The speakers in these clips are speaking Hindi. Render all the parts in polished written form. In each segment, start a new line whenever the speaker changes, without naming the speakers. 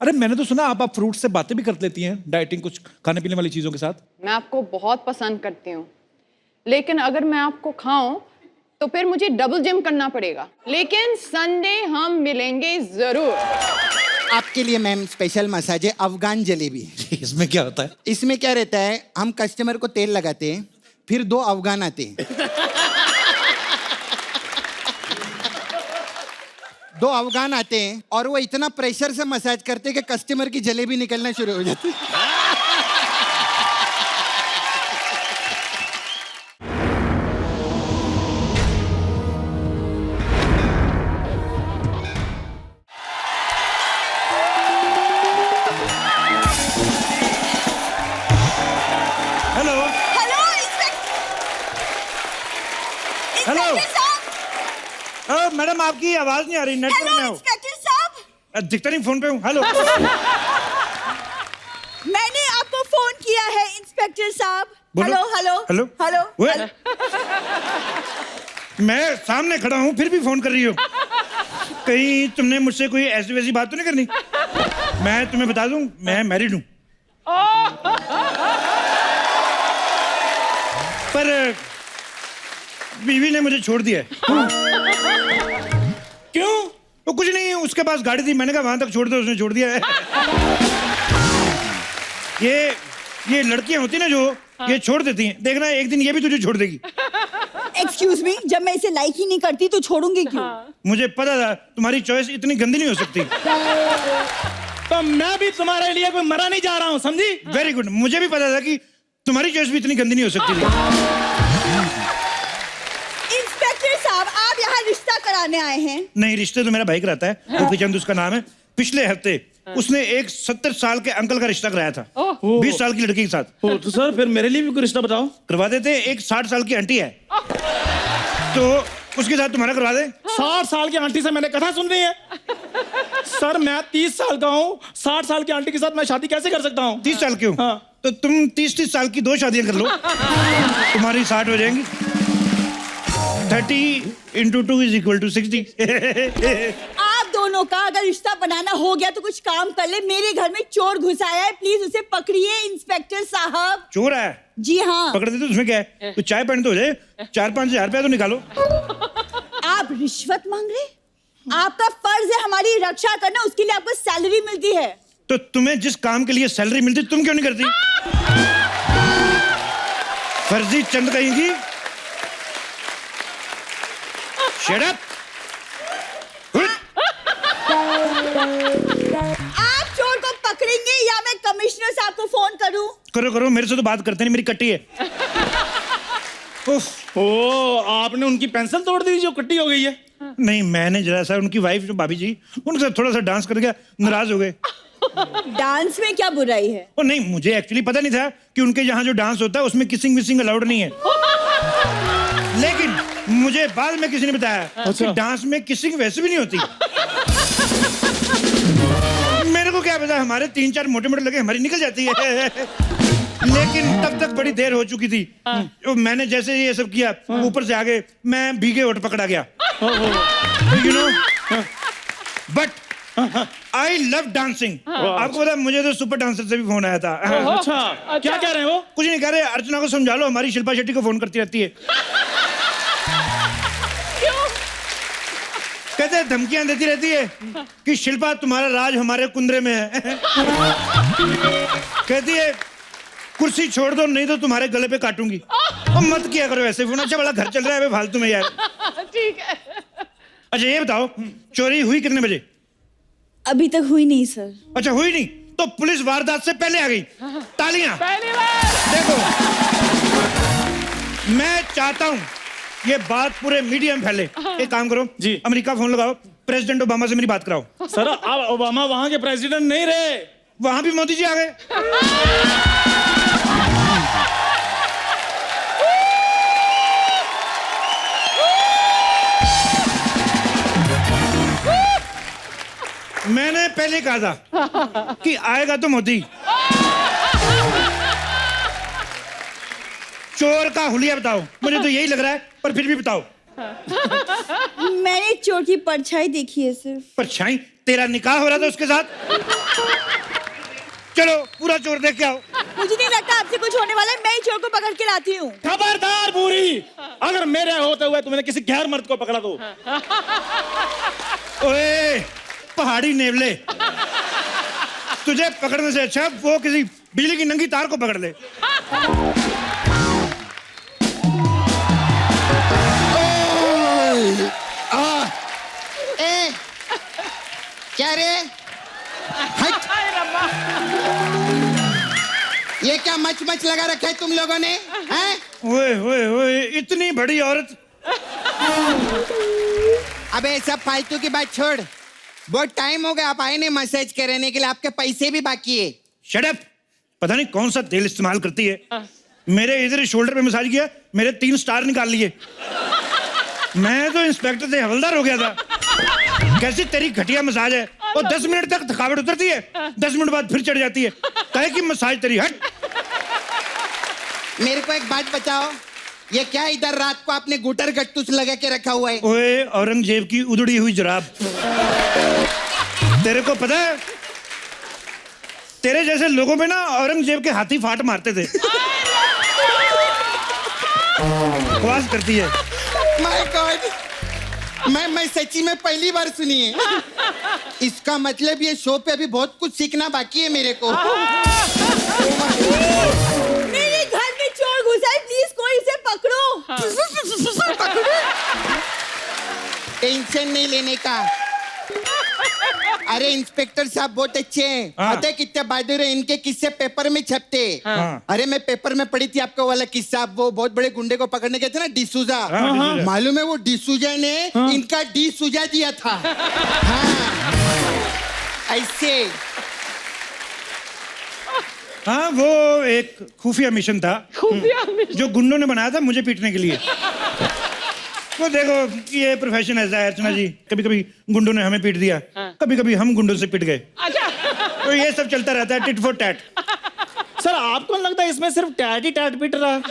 अरे मैंने तो सुना आप फ्रूट से बातें भी कर लेती हैं, डाइटिंग कुछ खाने पीने वाली चीजों के साथ।
मैं आपको बहुत पसंद करती हूँ, लेकिन अगर मैं आपको खाऊं तो फिर मुझे डबल जिम करना पड़ेगा। लेकिन संडे हम मिलेंगे जरूर।
आपके लिए मैम स्पेशल मसाज है अफगान जलेबी।
इसमें क्या होता है?
इसमें क्या रहता है, हम कस्टमर को तेल लगाते हैं, फिर 2 अफगान आते हैं। 2 अफगान आते हैं और वो इतना प्रेशर से मसाज करते हैं कि कस्टमर की जलेबी निकलना शुरू हो जाती है।
हेलो
हेलो
हेलो
साहब।
मैडम आपकी आवाज नहीं आ रही, नेटवर्क में हो?
इंस्पेक्टर साहब,
दिखता नहीं, फोन पे हूँ। हेलो
मैंने आपको फोन किया है इंस्पेक्टर साहब।
बोलो।
हेलो हेलो
हेलो
हेलो
ओए,
हेलो।
मैं सामने खड़ा हूँ फिर भी फोन कर रही हो। कहीं तुमने मुझसे कोई ऐसी वैसी बात तो नहीं करनी? मैं तुम्हें बता दूं, मैं मैरिड हूँ। पर बीवी ने मुझे छोड़ दिया है। क्यों? वो कुछ नहीं, उसके पास गाड़ी थी, मैंने कहा वहां तक छोड़ दो, उसने छोड़ दिया है। ये लड़कियां होती ना जो ये छोड़ देती हैं, देखना एक दिन ये भी तुझे छोड़ देगी।
एक्सक्यूज मी, जब मैं इसे लाइक ही नहीं करती तो छोड़ूंगी क्यों?
मुझे पता था तुम्हारी चॉइस इतनी गंदी नहीं हो सकती।
तो मैं भी तुम्हारे लिए कोई मरा नहीं जा रहा हूँ, समझी?
वेरी गुड, मुझे भी पता था कि तुम्हारी चॉइस भी इतनी गंदी नहीं हो सकती थी।
इंस्पेक्टर साहब, आप यहाँ रिश्ता कराने आए हैं?
नहीं, रिश्ते तो मेरा भाई कराता है, गोपी चंद उसका नाम है। पिछले हफ्ते उसने एक 70 साल के अंकल का रिश्ता कराया था 20 साल की लड़की के साथ।
तो सर फिर मेरे लिए भी कोई रिश्ता बताओ।
करवा देते। एक 60 साल की आंटी है तो उसके साथ तुम्हारा करवा दे।
60 साल की आंटी से मैंने कथा सुन रही है। सर मैं 30 साल का हूँ, 60 साल की आंटी के साथ मैं शादी कैसे कर सकता हूँ?
30 साल के हो?
हाँ।
तो तुम 30 साल की 2 शादियां कर लो, तुम्हारी 60 हो जाएंगी। 30 × 2 = 60।
आप दोनों का अगर रिश्ता बनाना हो गया तो कुछ काम कर ले। मेरे घर में चोर घुस आया है, प्लीज उसे पकड़िए इंस्पेक्टर साहब।
चोर है?
जी हाँ।
पकड़ दे तो उसमें क्या है, तो चाय पानी तो हो जाए। 4-5 हजार रुपया तो निकालो।
आप रिश्वत मांग रहे? आपका फर्ज है हमारी रक्षा करना, उसके लिए आपको सैलरी मिलती है।
तो तुम्हें जिस काम के लिए सैलरी मिलती तुम क्यों नहीं करती? फर्जी चंद कहेंगी। Shut up!
आप चोर को पकड़ेंगे या मैं कमिश्नर साहब को फोन करूं?
करो करो, मेरे से तो बात करते नहीं, मेरी कट्टी है। उफ।
ओ, आपने उनकी पेंसिल तोड़ दी जो कट्टी हो गई है।
नहीं, मैंने जरा सा उनकी वाइफ जो भाभी जी, उनके साथ थोड़ा सा डांस कर गया, नाराज हो गए।
डांस में क्या बुराई है?
ओ नहीं, मुझे एक्चुअली पता नहीं था कि उनके यहाँ जो डांस होता है उसमें किसिंग विसिंग अलाउड नहीं है। लेकिन मुझे बाद में किसी ने बताया कि डांस में किसिंग वैसे भी नहीं होती। मेरे को क्या पता, हमारे 3-4 मोटे मोटे लगे, हमारी निकल जाती है। लेकिन तब तक बड़ी देर हो चुकी थी। मैंने जैसे ये सब किया, ऊपर से आगे मैं भीगे होठ पकड़ा गया। You know, but I love dancing. आपको पता, मुझे तो सुपर डांसर से भी फोन आया था।
अच्छा, क्या कह रहे हैं वो?
कुछ नहीं कह रहे, अर्चना को समझा लो, हमारी शिल्पा शेट्टी को फोन करती रहती है। कहते हैं धमकियां देती रहती है कि शिल्पा तुम्हारा राज हमारे कुंदरे में है। कहती है कुर्सी छोड़ दो नहीं तो तुम्हारे गले पे काटूंगी। और मत किया करो ऐसे फोन, अच्छा बड़ा घर चल रहा है फालतू में यार।
ठीक है।
अच्छा ये बताओ, चोरी हुई कितने बजे?
अभी तक हुई नहीं सर।
अच्छा हुई नहीं तो पुलिस वारदात से पहले आ गई। तालियां।
पहली बार।
देखो, मैं चाहता हूं ये बात पूरे मीडिया में फैले। एक काम करो
जी,
अमेरिका फोन लगाओ, प्रेसिडेंट ओबामा से मेरी बात कराओ।
सर अब ओबामा वहां के प्रेसिडेंट नहीं रहे,
वहां भी मोदी जी आ गए। मैंने पहले कहा था कि आएगा तो मोदी। चोर का हुलिया बताओ, मुझे तो यही लग रहा है, पर फिर भी बताओ।
मैंने चोर की परछाई देखी है सिर्फ।
परछाई? तेरा निकाह हो रहा था उसके साथ? चलो पूरा चोर देख के आओ।
मुझे नहीं लगता आपसे कुछ होने वाला है, मैं ही चोर को पकड़ के लाती हूँ।
खबरदार बूढ़ी, अगर मेरे होते हुए तुमने किसी गैर मर्द को पकड़ा तो।
ओए पहाड़ी नेवले, तुझे पकड़ने से अच्छा वो किसी बिजली की नंगी तार को पकड़ ले।
ए, क्या रे? हट। ये क्या मच मच लगा रखा है तुम लोगों ने? हैं?
ओए ओए ओए, इतनी बड़ी औरत।
अबे सब फालतू की बात छोड़, बहुत टाइम हो गया, आप आए नहीं मसाज कराने के लिए, आपके पैसे भी बाकी है।
Shut up. पता नहीं कौन सा तेल इस्तेमाल करती है। मेरे इधर शोल्डर पे मसाज किया, मेरे 3 स्टार निकाल लिए। मैं तो इंस्पेक्टर से हवलदार हो गया था। कैसी तेरी घटिया मसाज है। और 10 मिनट तक थकावट उतरती है, 10 मिनट बाद फिर चढ़ जाती है। काहे की मसाज तेरी। हट।
मेरे को एक बात बताओ, ये क्या इधर रात को आपने गुटर गट्टूस लगा के रखा हुआ है?
ओए औरंगजेब की उधड़ी हुई जुराब। तेरे को पता है, तेरे जैसे लोगों पे ना औरंगजेब के हाथी फाट मारते थे। बकवास करती है।
माय गॉड, मैं सच्ची में पहली बार सुनी है। इसका मतलब ये शो पे अभी बहुत कुछ सीखना बाकी है मेरे को।
मेरे घर में चोर घुसा है, प्लीज कोई इसे पकड़ो।
टेंशन नहीं लेने का। अरे इंस्पेक्टर साहब बहुत अच्छे हैं।
हाँ।
पता है कितने बहादुर हैं, इनके किस्से पेपर में छपते हैं।
हाँ।
अरे मैं पेपर में पढ़ी थी आपको वाला किस्सा, वो बहुत बड़े गुंडे को पकड़ने गए थे ना, डिसूजा।
हाँ, डिसूजा।
मालूम है वो डिसूजा ने इनका डी सुजा दिया था। हाँ ऐसे।
हाँ वो एक खुफिया मिशन था जो गुंडों ने बनाया था मुझे पीटने के लिए। वो देखो ये प्रोफेशन ऐसा है अर्चना जी, कभी कभी गुंडों ने हमें पीट दिया, कभी कभी हम गुंडों से पिट गए। तो ये सब चलता रहता है, टिट फॉर टैट।
सर आपको लगता है इसमें सिर्फ टैट ही टैट पीट रहा है?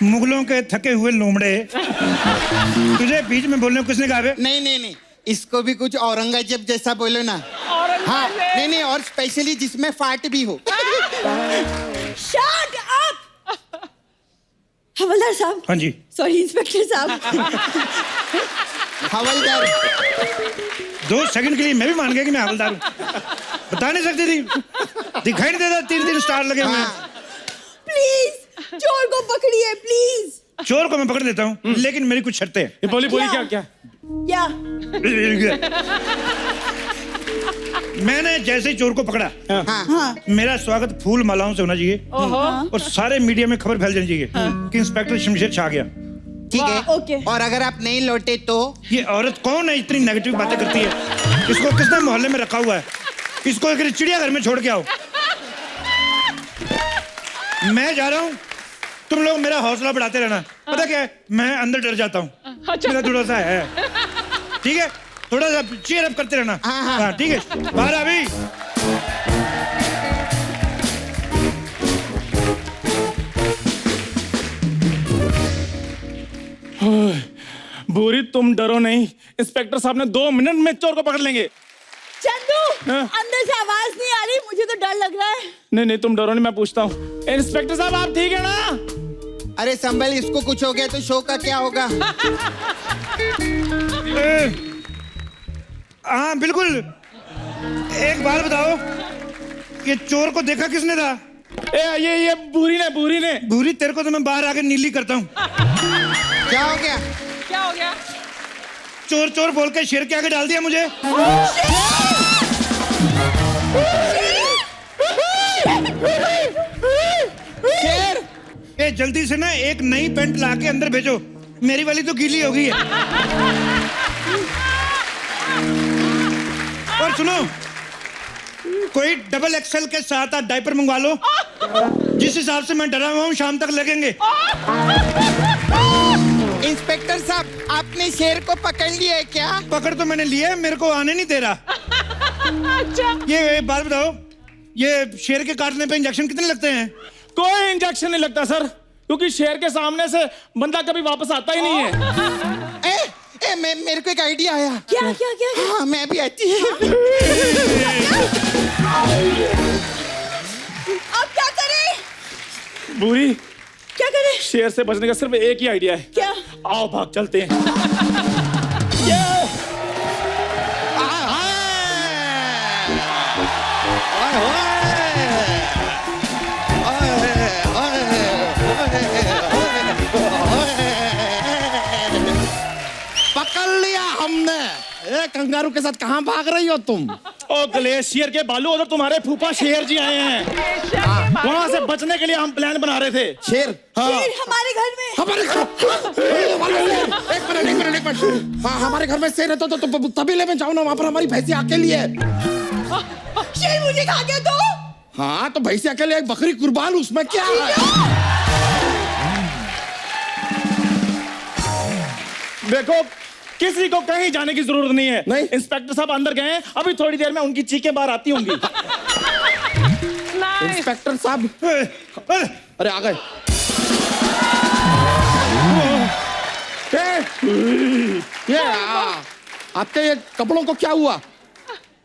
मुगलों के थके हुए लोमड़े, तुझे बीच में बोलने को किसने कहा बे?
नहीं नहीं नहीं, इसको भी कुछ औरंगजेब जैसा बोलो ना। हाँ नहीं नहीं, और स्पेशली जिसमें फाट भी हो।
Shut up. हवलदार साहब।
हाँ जी।
सॉरी इंस्पेक्टर साहब।
हवलदार
2 सेकंड के लिए मैं भी मान गया कि मैं हवलदार हूँ। बता नहीं सकती थी, दिखाई नहीं देता 3 स्टार लगे हुए हैं।
प्लीज चोर को पकड़िए प्लीज।
चोर को मैं पकड़ लेता हूँ, लेकिन मेरी कुछ शर्तें हैं।
ये बोली
क्या?
क्या?
क्या?
मैंने जैसे ही चोर को पकड़ा,
हाँ।
मेरा स्वागत फूल मालाओं से होना चाहिए और सारे मीडिया में खबर फैल जानी चाहिए कि इंस्पेक्टर शमशेर छा गया।
ठीक है।
ओके।
और अगर आप नहीं लौटे तो?
ये औरत कौन है इतनी नेगेटिव बातें करती है? इसको किसने मोहल्ले में रखा हुआ है? इसको एक चिड़ियाघर में छोड़ के आओ। मैं जा रहा हूँ, तुम लोग मेरा हौसला बढ़ाते रहना। पता क्या है, मैं अंदर डर जाता हूँ, मेरा थोड़ा सा है। ठीक है, थोड़ा सा चीयर अप करते रहना। हाँ ठीक है, बाहर अभी।
बूढ़ी तुम डरो नहीं, इंस्पेक्टर साहब ने 2 मिनट में चोर को पकड़ लेंगे।
चंदू
हाँ?
अंदर से आवाज नहीं आ रही, मुझे तो डर लग रहा है।
नहीं तुम डरो नहीं, मैं पूछता हूँ। इंस्पेक्टर साहब आप ठीक है ना?
अरे संभल, इसको कुछ हो गया तो शो का क्या होगा?
हाँ बिल्कुल। एक बात बताओ, ये चोर को देखा किसने था?
ये बूढ़ी ने।
भूरी, तेरे को तो मैं बाहर आके नीली करता हूँ।
क्या हो गया?
क्या हो गया?
चोर चोर बोल के शेर के आगे डाल दिया मुझे।
शेर?
ए जल्दी से ना एक नई पैंट ला के अंदर भेजो, मेरी वाली तो गीली हो गई है। और सुनो, कोई डबल एक्सेल के साथ डायपर मंगवा लो, जिस हिसाब से मैं डरा हुआ हूँ शाम तक लगेंगे।
इंस्पेक्टर साहब आपने शेर को पकड़ लिया है क्या?
पकड़ तो मैंने लिया है, मेरे को आने नहीं दे रहा। ये बात बताओ, ये शेर के काटने पे इंजेक्शन कितने लगते हैं?
कोई इंजेक्शन नहीं लगता सर, क्योंकि शेर के सामने से बंदा कभी वापस आता ही नहीं है।
मेरे को एक आइडिया आया।
क्या क्या क्या
हाँ मैं भी आती हूँ।
अब क्या करें?
बुरी,
क्या करें?
शेर से बचने का सिर्फ एक ही आइडिया है।
क्या?
आओ भाग चलते हैं।
पकड़ लिया हमने। ए कंगारू के साथ कहाँ भाग रही हो तुम?
ओ ग्लेशियर के बालू, उधर तुम्हारे फूफा शेर जी आए हैं। वहां से बचने के लिए हम प्लान बना रहे थे।
शेर? हाँ।
शेर हमारे घर में?
हमारे घर? एक मिनट। हाँ हमारे घर में शेर है तो तबेले में जाओ ना, वहाँ पर हमारी भैंसी अकेली है।
शेर मुझे खा गया तो?
हाँ तो भैंसी अकेले, एक बकरी कुर्बान, उसमें क्या है?
देखो, किसी को कहीं जाने की जरूरत नहीं है।
नहीं।
इंस्पेक्टर साहब अंदर गए हैं, अभी थोड़ी देर में उनकी चीखें बाहर आती होंगी।
इंस्पेक्टर साहब, अरे आ गए। ये आपके ये कपड़ों को क्या हुआ?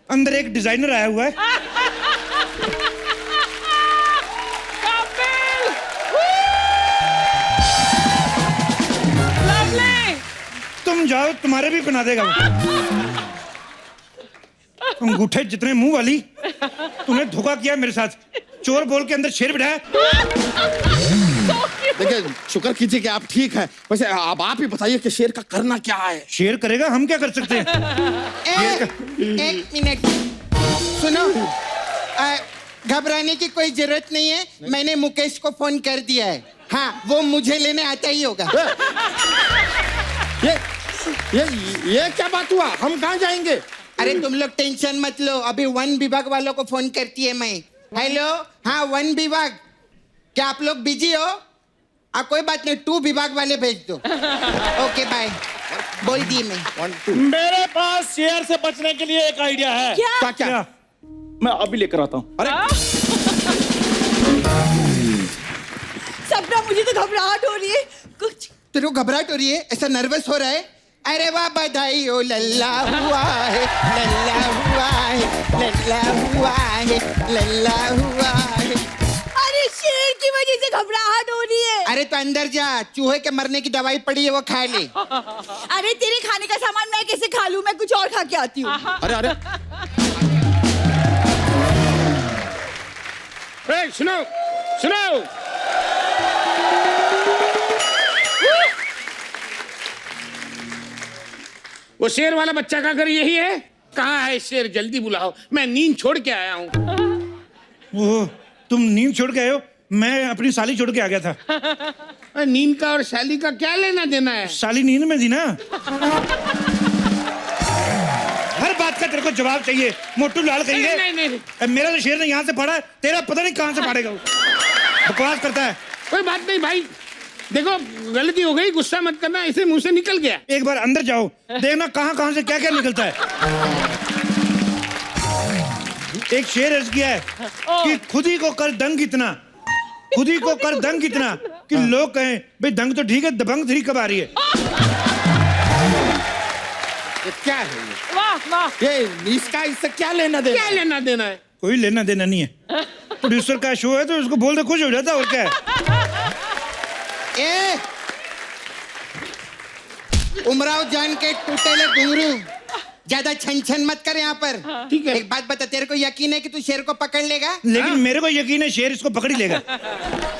अंदर एक डिजाइनर आया हुआ है। तुम जाओ, तुम्हारे भी बना देगा वो। अंगूठे जितने मुंह वाली, तूने धोखा किया मेरे साथ। चोर बोल के अंदर शेर बिठाया।
देखिए शुक्र कीजिए कि आप ठीक हैं। वैसे अब आप ही बताइए कि शेर का करना क्या है?
शेर करेगा, हम क्या कर सकते हैं?
एक मिनट सुनो, घबराने की कोई जरूरत नहीं है। मैंने मुकेश को फोन कर दिया है। हाँ वो मुझे लेने आता ही होगा। ये क्या बात हुआ? हम कहाँ जाएंगे? अरे तुम लोग टेंशन मत लो, अभी वन विभाग वालों को फोन करती है मैं। हेलो, हाँ वन विभाग, क्या आप लोग बिजी हो? कोई बात नहीं, 2 विभाग वाले भेज दो। ओके बाय, बोल दिए मैं।
मेरे पास शेर से बचने के लिए एक आइडिया है।
क्या?
क्या?
मैं अभी लेकर आता हूँ।
अरे
सपना, मुझे तो घबराहट हो रही है कुछ।
तेरे को घबराहट हो रही है? ऐसा नर्वस हो रहा है? अरे वाह बधाई हो, लल्ला हुआ है, लल्ला हुआ है, लल्ला हुआ है, लल्ला हुआ है।
अरे शेर की वजह से घबराहट हो रही है।
अरे तो अंदर जा, चूहे के मरने की दवाई पड़ी है, वो खा ले।
अरे तेरे खाने का सामान मैं कैसे खा लूं? मैं कुछ और खा के आती हूँ।
अरे
सुनो सुनो, वो शेर वाला बच्चा का घर यही है? कहाँ है शेर? जल्दी बुलाओ, मैं नींद छोड़ के आया हूँ।
वो तुम नींद छोड़ के आए हो? मैं अपनी साली छोड़ के आ गया था।
नींद का और शाली का क्या लेना देना है?
साली नींद में थी ना। हर बात का तेरे को जवाब चाहिए, मोटू लाल कहिए।
नहीं।
मेरा तो शेर ने यहाँ से फाड़ा, तेरा पता नहीं कहाँ से फाड़ेगा वो। बकवास करता है।
कोई बात नहीं भाई, देखो गलती हो गई, गुस्सा मत करना, इसे मुंह से निकल गया।
एक बार अंदर जाओ, देखना कहाँ से क्या क्या निकलता है। एक शेर अर्ज किया है कि खुद ही को कर दंग इतना, खुद ही को कर दंग इतना कि लोग कहें भाई दंग तो ठीक है, दबंग 3 कब आ रही है?
ये क्या है? ये इसका इससे क्या लेना देना?
क्या लेना देना है?
कोई लेना देना नहीं है। प्रोड्यूसर का शो है तो उसको बोल दे, खुश हो जाता, और क्या है।
ए उमराव जान के टूटेले घुंघरू, ज्यादा छन मत कर यहाँ पर।
ठीक है।
एक बात बता, तेरे को यकीन है कि तू शेर को पकड़ लेगा?
लेकिन मेरे को यकीन है शेर इसको पकड़ ही लेगा।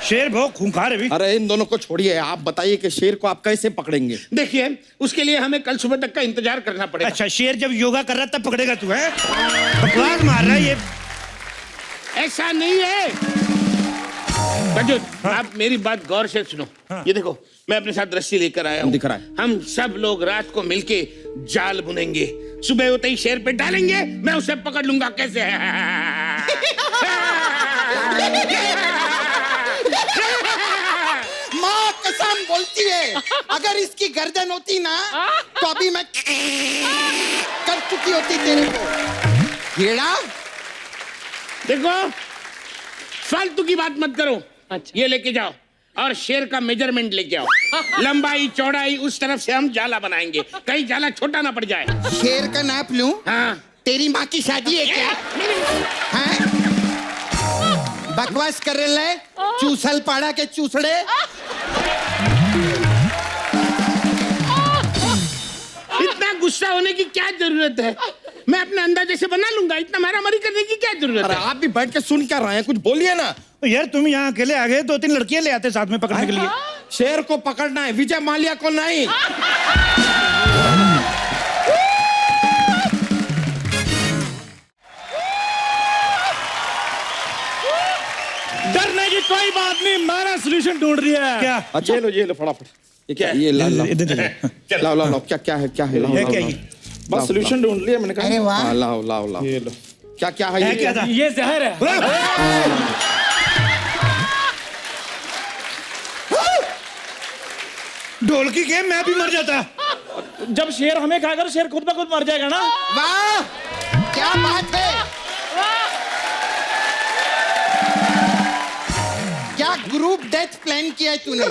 शेर बहुत खूंखार है भी।
अरे इन दोनों को छोड़िए, आप बताइए कि शेर को आप कैसे पकड़ेंगे?
देखिए, उसके लिए हमें कल सुबह तक का इंतजार करना पड़ेगा।
अच्छा, शेर जब योगा कर रहा तब पकड़ेगा तू? है बकवास मार रहा है ये।
ऐसा नहीं है बजो, आप मेरी बात गौर से सुनो। ये देखो, मैं अपने साथ रस्सी लेकर आया हूँ।
दिख रहा है।
हम सब लोग रात को मिलके जाल बुनेंगे, सुबह होते ही शेर पे डालेंगे, मैं उसे पकड़ लूंगा। कैसे है?
माँ कसम बोलती है, अगर इसकी गर्दन होती ना तो अभी मैं कर चुकी होती तेरे को। कीड़ा,
देखो फालतू की बात मत करो। अच्छा। ये लेके जाओ, और शेर का मेजरमेंट लेके आओ। लंबाई चौड़ाई उस तरफ से हम जाला बनाएंगे, कहीं जाला छोटा ना पड़ जाए।
शेर का नाप लूं?
हाँ।
तेरी माँ की शादी है क्या? हाँ? बकवास कर रहे हैं? चूसल पाड़ा के चूसड़े।
इतना गुस्सा होने की क्या जरूरत है? मैं अपने अंदाजे से बना लूंगा, इतना मारामारी करने की क्या जरूरत
अरे
है?
आप भी बैठ के सुन क्या रहे हैं, कुछ बोलिए ना।
तो यार तुम यहाँ अकेले आ गए, 2-3 लड़कियां ले आते साथ में पकड़ने के लिए।
शेर को पकड़ना है, विजय माल्या को नहीं। डरने की कोई बात नहीं, मैंने सोल्यूशन ढूंढ लिया है।
क्या?
अच्छा ये लो फटाफट। ये क्या है? ये ला ला
इधर
लाओ लाओ लाओ, क्या क्या है, क्या है? लाओ,
है
लाओ,
क्या
लाओ।
ये?
बस सोल्यूशन ढूंढ लिया मैंने कहा।
अरे वाह।
हाँ, लाओ लाओ लाओ, ये लो। क्या क्या है?
है क्या था?
ये जहर है।
ढोलकी के मैं भी मर जाता।
जब शेर हमें खाएगा तो शेर खुद ब खुद मर जाएगा ना।
वाह, क्या बात है। क्या ग्रुप डेथ प्लान किया है तूने?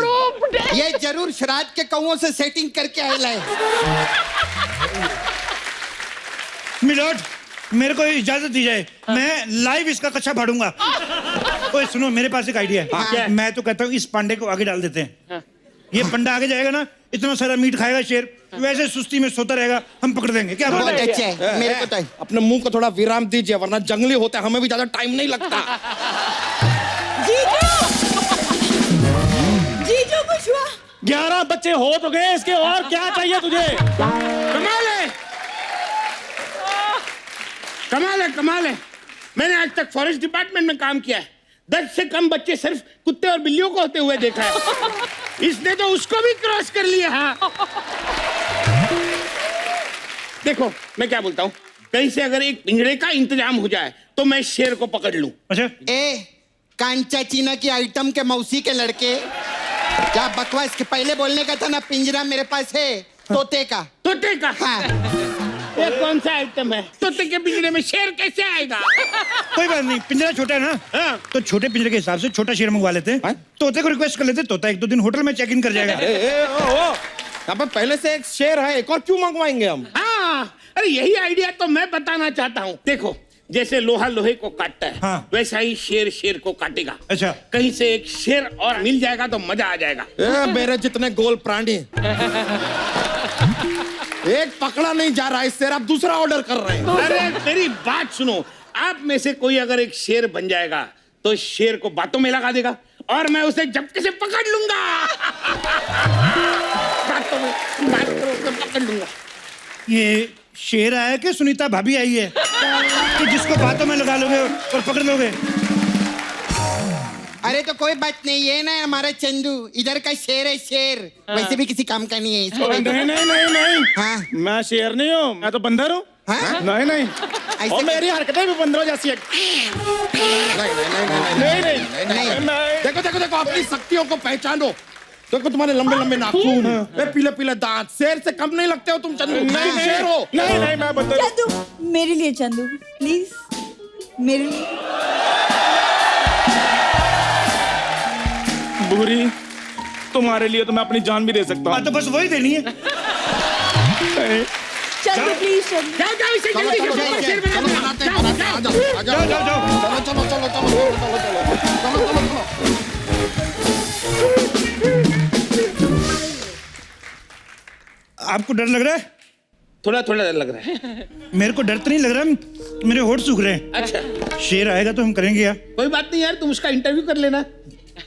ये जरूर श्राद्ध के कौओं से सेटिंग करके आया है।
मिलोड, मेरे को इजाजत दी जाए, मैं लाइव इसका कच्चा फाड़ूंगा। ओए सुनो, मेरे पास एक आइडिया है। मैं तो कहता हूँ इस पांडे को आगे डाल देते हैं। ये पंडा आगे जाएगा ना, इतना सारा मीट खाएगा शेर, वैसे सुस्ती में सोता रहेगा, हम पकड़ देंगे। क्या बात
बहुत
है?
अच्छा है, मेरे को तो।
अपने मुंह को थोड़ा विराम दीजिए, वरना जंगली होते हैं, हमें भी ज्यादा टाइम नहीं लगता।
जीजू कुछ हुआ?
11 बच्चे हो तो गए, इसके और क्या चाहिए तुझे?
कमाल है, कमाल है, कमाल है। मैंने आज तक फॉरेस्ट डिपार्टमेंट में काम किया है, 10 से कम बच्चे सिर्फ कुत्ते और बिल्लियों को होते हुए देखा है। इसने तो उसको भी क्रॉस कर लिया। हाँ। देखो मैं क्या बोलता हूँ, कहीं से अगर एक पिंजरे का इंतजाम हो जाए तो मैं शेर को पकड़ लूं।
अच्छा,
ए, कांचा चीना की आइटम के मौसी के लड़के, क्या बकवास के पहले बोलने का था ना, पिंजरा मेरे पास है तोते का।
तोते का?
हाँ।
ये कौन सा आइटम है? तोते के पिंजरे में शेर कैसे आएगा?
कोई बात नहीं, पिंजरा छोटा है ना।
हाँ।
तो छोटे पिंजरे के हिसाब से छोटा शेर मंगवा लेते हैं। तोते को रिक्वेस्ट कर लेते, तोता 1-2 दिन होटल में चेक इन कर जाएगा।
यहाँ पे पहले से एक शेर है, एक और क्यों मंगवाएंगे हम?
हाँ, अरे यही आइडिया तो मैं बताना चाहता हूँ। देखो, जैसे लोहा लोहे को काटता है,
हाँ।
वैसा ही शेर शेर को काटेगा।
अच्छा,
कहीं से एक शेर और मिल जाएगा तो मजा आ जाएगा।
मेरे जितने गोल प्राणी एक पकड़ा नहीं जा रहा है, शेर आप दूसरा ऑर्डर कर रहे हैं।
अरे मेरी बात सुनो, आप में से कोई अगर एक शेर बन जाएगा तो शेर को बातों में लगा देगा और मैं उसे झपके से पकड़ लूंगा। बातों में उसे पकड़ लूंगा।
ये शेर आया कि सुनीता भाभी आई है कि जिसको बातों में लगा लोगे और पकड़ लोगे?
अरे तो कोई बात नहीं, ये ना हमारा चंदू इधर का शेर है, शेर वैसे भी किसी काम का नहीं है इसको।
नहीं नहीं नहीं नहीं,
हाँ।
मैं शेर नहीं हूँ, मैं तो बंदर हूँ।
हाँ?
नहीं नहीं,
ऐसे
और मेरी हरकतें भी बंदरों जैसी है। नहीं नहीं, देखो देखो देखो, अपनी शक्तियों को पहचानो। देखो तुम्हारे लंबे लंबे नाखून, पीले पीले दांत, शेर से कम नहीं लगते हो तुम चंदू। नहीं शेर हो। नहीं नहीं, मैं बंदर हूँ।
चंदू, मेरे लिए चंदू प्लीज, मेरे लिए।
बुरी, तुम्हारे लिए तो मैं अपनी जान भी दे सकता
हाँ,
हूँ।
तो बस वही देनी है।
चंदू प्लीज, चंदू।
जाओ जाओ, इसे जल्दी से सुपर शेर बना दो। जाओ, जाओ।
जाओ जाओ जाओ।
चलो चलो चलो चलो चलो चलो।
आपको डर लग रहा है?
थोड़ा थोड़ा डर लग रहा है।
मेरे को डर तो नहीं लग रहा, मेरे होठ सूख रहे हैं।
अच्छा,
शेर आएगा तो हम करेंगे यार।
कोई बात नहीं यार, तुम उसका इंटरव्यू कर लेना।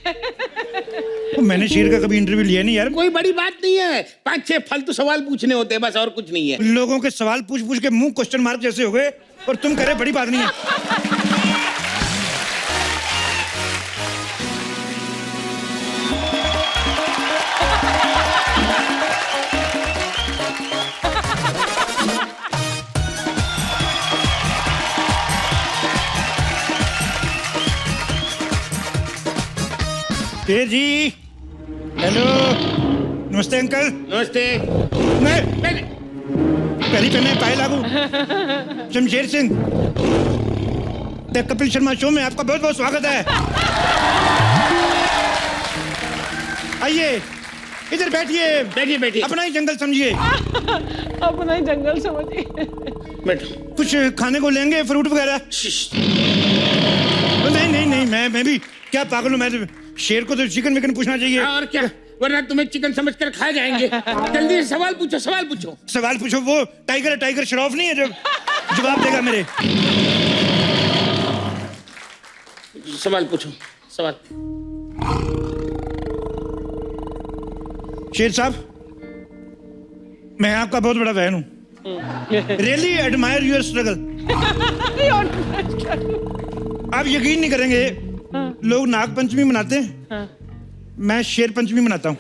तो मैंने शेर का कभी इंटरव्यू लिया नहीं यार।
कोई बड़ी बात नहीं है, 5-6 फालतू सवाल पूछने होते हैं बस, और कुछ नहीं है।
लोगों के सवाल पूछ पूछ के मुंह क्वेश्चन मार्क जैसे हो गए, और तुम कह रहे बड़ी बात नहीं है। शेर जी, हेलो, नमस्ते अंकल।
नमस्ते।
मैं
नहीं,
पहली पहले पाए लागू शमशेर सिंह, द कपिल शर्मा शो में आपका बहुत बहुत स्वागत है। आइए इधर बैठिए,
बैठिए बैठिए
अपना ही जंगल समझिए।
अपना ही जंगल समझिए।
बैठो।
कुछ खाने को लेंगे, फ्रूट वगैरह? नहीं नहीं नहीं, मैं भी क्या पागल हूँ, मैं शेर को तो चिकन विकन पूछना चाहिए।
और क्या, वरना तुम्हें चिकन समझकर खा जाएंगे। जल्दी से सवाल पूछो, सवाल पूछो।
सवाल पूछो। वो टाइगर है, टाइगर श्रॉफ नहीं है जो जवाब देगा मेरे।
सवाल पूछो, सवाल।
शेर साहब, मैं आपका बहुत बड़ा फैन हूँ। Really admire your struggle. आप यकीन नहीं करेंगे, लोग नाग पंचमी मनाते हैं, मैं शेर पंचमी मनाता हूँ।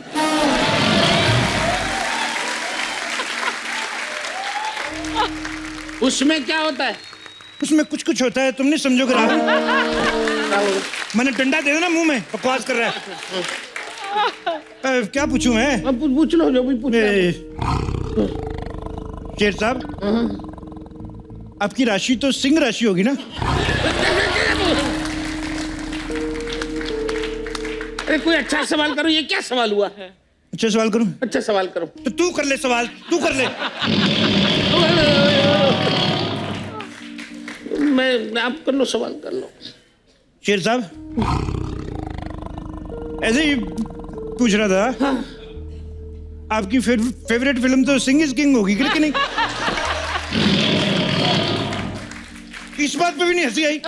उसमें क्या होता है?
उसमें कुछ कुछ होता है, तुम नहीं समझोगे राहुल। मैंने डंडा दे देना मुंह में, बकवास कर रहा है। क्या पूछूं मैं?
अब पूछ लो जो भी पूछना है।
शेर साहब, आपकी राशि तो सिंह राशि होगी ना?
अरे कोई अच्छा सवाल करो, ये क्या सवाल हुआ?
अच्छा सवाल करूं?
अच्छा सवाल करो।
तो तू कर ले सवाल, तू कर ले।
मैं आप कर लो, सवाल कर लो।
शेर साहब, ऐसे ही पूछ रहा था।
हाँ।
आपकी फेवरेट फिल्म तो सिंह इज किंग होगी कि नहीं? इस बात पे भी नहीं हंसी आई।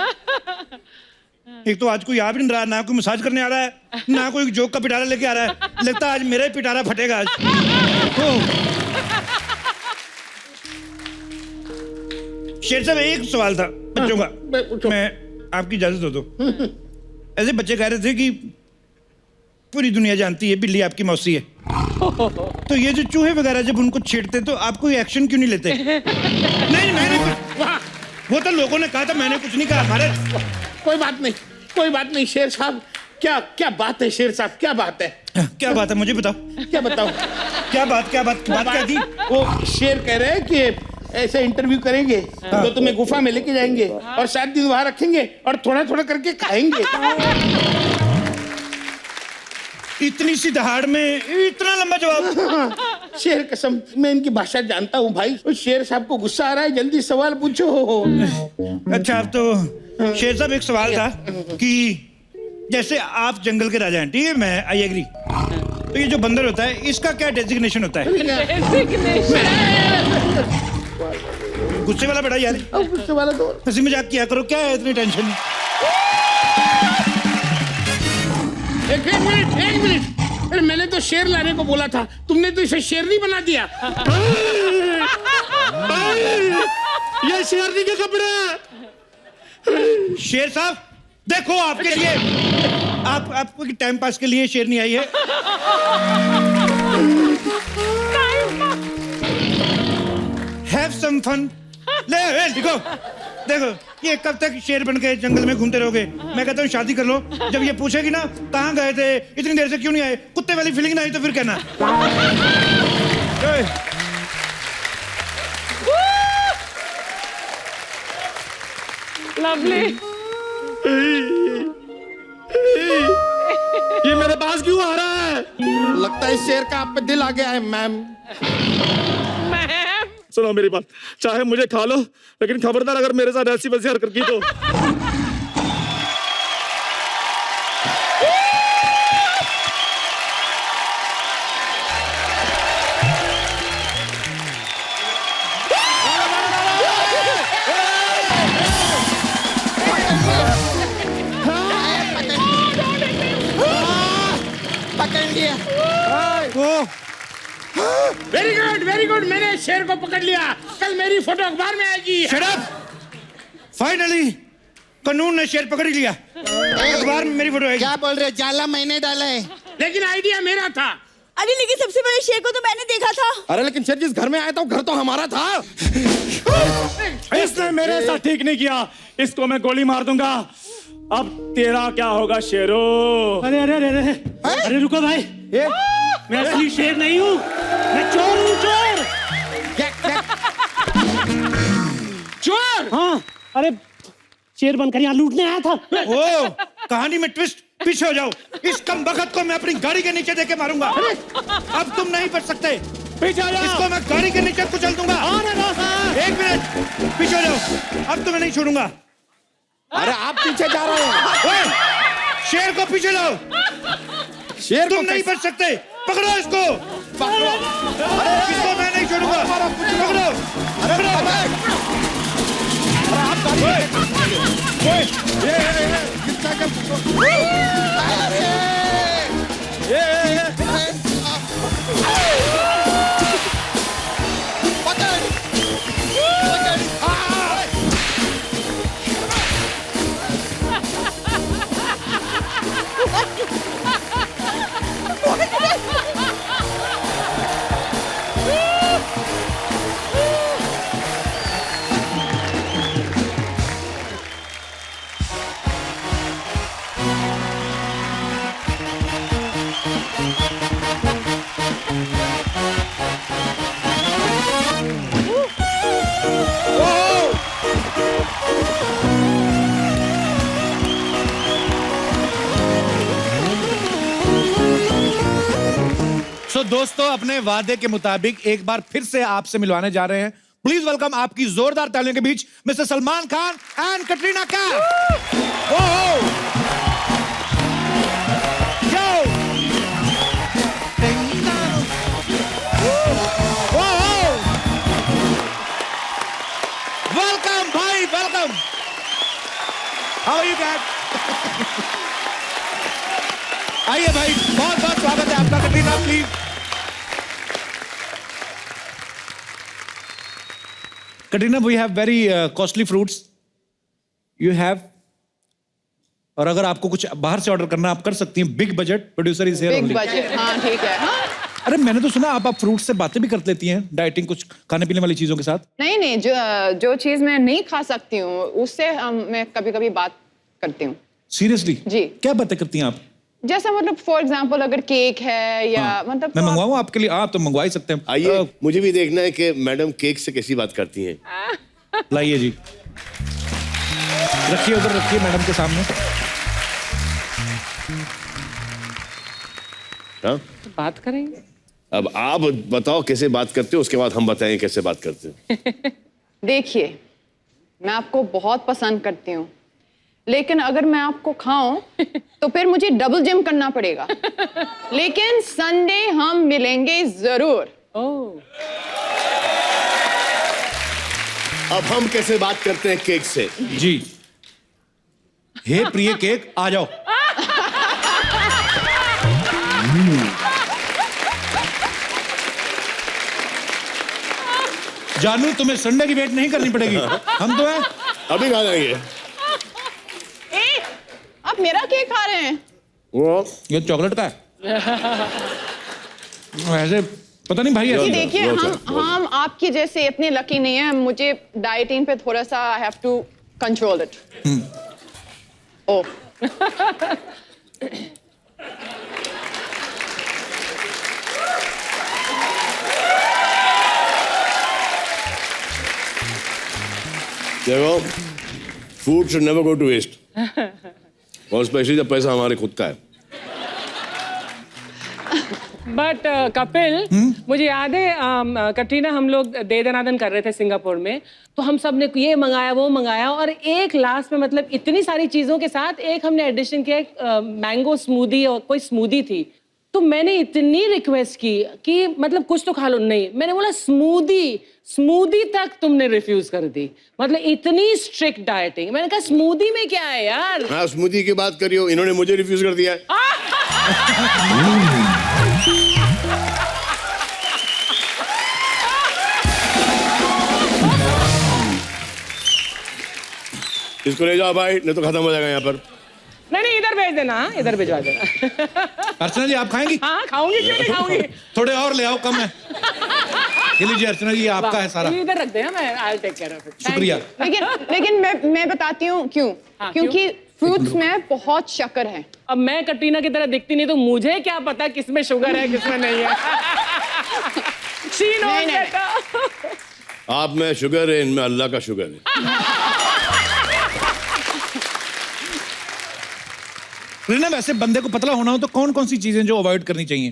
एक तो आज कोई आ भी नहीं रहा, ना कोई मसाज करने आ रहा है, ना कोई जोक का पिटारा लेके आ रहा है। लगता है आज मेरा ही पिटारा फटेगा आज। शेर साहब, एक सवाल था बच्चों का, मैं आपकी इजाजत हो तो। ऐसे बच्चे कह रहे थे कि पूरी दुनिया जानती है बिल्ली आपकी मौसी है, तो ये जो चूहे वगैरह जब उनको छेड़ते तो आप कोई एक्शन क्यों नहीं लेते? नहीं, मैंने वो तो लोगों ने कहा था, मैंने कुछ नहीं कहा। हमारे
कोई बात नहीं, कोई बात नहीं। शेर साहब, क्या क्या बात है? शेर साहब, क्या बात है?
क्या बात है, मुझे बताओ।
क्या बताओ?
बात क्या थी?
वो शेर कह रहे हैं कि ऐसे इंटरव्यू करेंगे तो तुम्हें गुफा में लेके जाएंगे और 7 दिन वहां रखेंगे और थोड़ा थोड़ा करके खाएंगे।
इतनी सी दहाड़ में इतना लंबा जवाब?
शेर कसम, मैं इनकी भाषा जानता हूँ भाई। उस शेर साहब को गुस्सा आ रहा है, जल्दी सवाल पूछो।
अच्छा, अब तो शेर साहब एक सवाल था कि जैसे आप जंगल के राजा हैं, ठीक है, मैं आई एग्री, तो ये जो बंदर होता है इसका क्या डेजिग्नेशन होता है? गुस्से वाला बेटा यार,
गुस्से वाला तो
हंसी मजाक किया करो, क्या है इतनी टेंशन?
एक मिनट। अरे मैंने तो शेर लाने को बोला था, तुमने तो इसे शेरनी बना दिया।
ये शेरनी के कपड़े।
शेर साहब देखो, आपके लिए आपको टाइम पास के लिए शेरनी आई है। Have some fun. ले देखो ये कब तक शेर बन के जंगल में घूमते रहोगे? मैं कहता हूँ शादी कर लो। जब ये पूछेगी ना कहाँ गए थे, इतनी देर से क्यों नहीं आए, कुत्ते वाली फीलिंग ना आई तो फिर कहना।
लवली।
ये मेरे पास क्यों आ रहा है? लगता है शेर का आप पे दिल आ गया है मैम। सुनो मेरी बात, चाहे मुझे खा लो, लेकिन खबरदार अगर मेरे साथ ऐसी वैसी हरकत की तो।
पकड़ लिया।
वेरी गुड, मैंने शेर को पकड़ लिया। कल मेरी फोटो अखबार में आएगी।
Shut up! फाइनली कानून ने शेर पकड़ लिया, अखबार में मेरी फोटो आएगी।
क्या बोल रहे हो? जाला मैंने डाला है।
लेकिन आइडिया मेरा था।
अरे लेकिन सबसे बड़े शेर को तो मैंने देखा था।
अरे लेकिन शेर जिस घर में आया था वो घर तो हमारा था। इसने मेरे साथ ठीक नहीं किया, इसको मैं गोली मार दूंगा। अब तेरा क्या होगा शेरो?
अरे अरे अरे अरे अरे रुको भाई, मैं असली शेर नहीं हूँ, मैं चोर हूँ, चोर।
चोर?
हाँ, अरे शेर बनकर यहाँ लूटने आया था।
ओ, कहानी में ट्विस्ट। पीछे हो जाओ, इस कम बखत को मैं अपनी गाड़ी के नीचे देके मारूंगा। अब तुम नहीं बच सकते,
पीछे हो जाओ।
इसको मैं गाड़ी के नीचे कुचल दूंगा। एक मिनट, पीछे हो जाओ, अब तुम्हें नहीं छोड़ूंगा।
अरे आप पीछे जा रहे हैं।
ओए, शेर को पीछे लाओ,
शेर
तुम नहीं बच सकते, पकड़ो इसको, इसको मैं नहीं छोड़ूंगा, पकड़ो, पकड़ो। तो दोस्तों, अपने वादे के मुताबिक एक बार फिर से आपसे मिलवाने जा रहे हैं। प्लीज वेलकम आपकी जोरदार तालियों के बीच mister Salman Khan and Katrina Kaif. Welcome भाई, welcome. How are you Kat? आइए भाई, बहुत बहुत स्वागत है आपका। Katrina please. Katrina, we have very costly fruits you have, और अगर आपको कुछ बाहर से ऑर्डर करना आप कर सकती हैं। Big budget producer is here
big
only.
Budget, हाँ ठीक है। हाँ
अरे मैंने तो सुना आप फ्रूट से बातें भी कर लेती हैं, डाइटिंग, कुछ खाने पीने वाली चीजों के साथ।
नहीं नहीं, जो चीज मैं नहीं खा सकती हूँ उससे मैं कभी कभी बात करती हूँ।
सीरियसली?
जी।
क्या बातें करती हैं आप?
जैसा मतलब फॉर एग्जांपल अगर केक है या मतलब
मैं मंगवाऊं आपके लिए? आप तो मंगवा ही सकते हैं।
आइए, मुझे भी देखना है कि मैडम केक से कैसी बात करती हैं।
लाइए जी, रखिए उधर, रखिए मैडम के सामने।
हाँ,
बात करेंगे।
अब आप बताओ कैसे बात करते हो, उसके बाद हम बताएं कैसे बात करते हैं।
देखिए, मैं आपको बहुत पसंद करती हूँ, लेकिन अगर मैं आपको खाऊं तो फिर मुझे डबल जिम करना पड़ेगा। लेकिन संडे हम मिलेंगे जरूर।
ओह,
अब हम कैसे बात करते हैं केक से?
जी, हे प्रिय केक, आ जाओ। जानू, तुम्हें संडे की वेट नहीं करनी पड़ेगी, हम तो हैं।
अभी खा जाएंगे।
आप मेरा केक खा रहे हैं?
वो
ये चॉकलेट का है। ऐसे पता नहीं भाई,
जी
ऐसे
देखिए,
रोज है,
हम आपकी जैसे इतने लकी नहीं है। मुझे डाइटिंग पे थोड़ा सा I have to control it. Oh,
देखो, food should never go to waste, और स्पेशली जब पैसा हमारे खुद का है।
बट कपिल, मुझे याद है कटरीना, हम लोग दे दनादन कर रहे थे सिंगापुर में, तो हम सब ने ये मंगाया वो मंगाया, और एक लास्ट में मतलब इतनी सारी चीजों के साथ एक हमने एडिशन किया, एक मैंगो स्मूदी और कोई स्मूदी थी। तो मैंने इतनी रिक्वेस्ट की कि मतलब कुछ तो खा लो, नहीं, मैंने बोला स्मूदी तक तुमने रिफ्यूज कर दी। मतलब इतनी स्ट्रिक्ट डाइटिंग। मैंने कहा स्मूदी में क्या है यार।
हाँ, स्मूदी की बात करियो, इन्होंने मुझे रिफ्यूज कर दिया है। इसको ले जाओ भाई, नहीं तो खत्म हो जाएगा यहाँ पर।
नहीं, इधर भेज देना, हाँ, इधर भिजवा देना।
अर्चना जी, आप खाएंगी?
हाँ, खाऊंगी, क्यों नहीं खाऊंगी।
थोड़े और ले आओ, कम है। ये लीजिए अर्चना जी, ये आपका है सारा।
ये इधर रख देना, मैं I take care of it.
शुक्रिया।
लेकिन मैं बताती हूँ क्यों।
हाँ,
क्योंकि फ्रूट्स में बहुत शक्कर है।
अब मैं कटरीना की तरह दिखती नहीं, तो मुझे क्या पता किसमें शुगर है किसमें नहीं है। She knows
नहीं,
better.
आप में शुगर है, इनमें अल्लाह का शुगर है।
रीना, वैसे बंदे को पतला होना हो तो कौन कौन सी चीजें जो अवॉइड करनी चाहिए?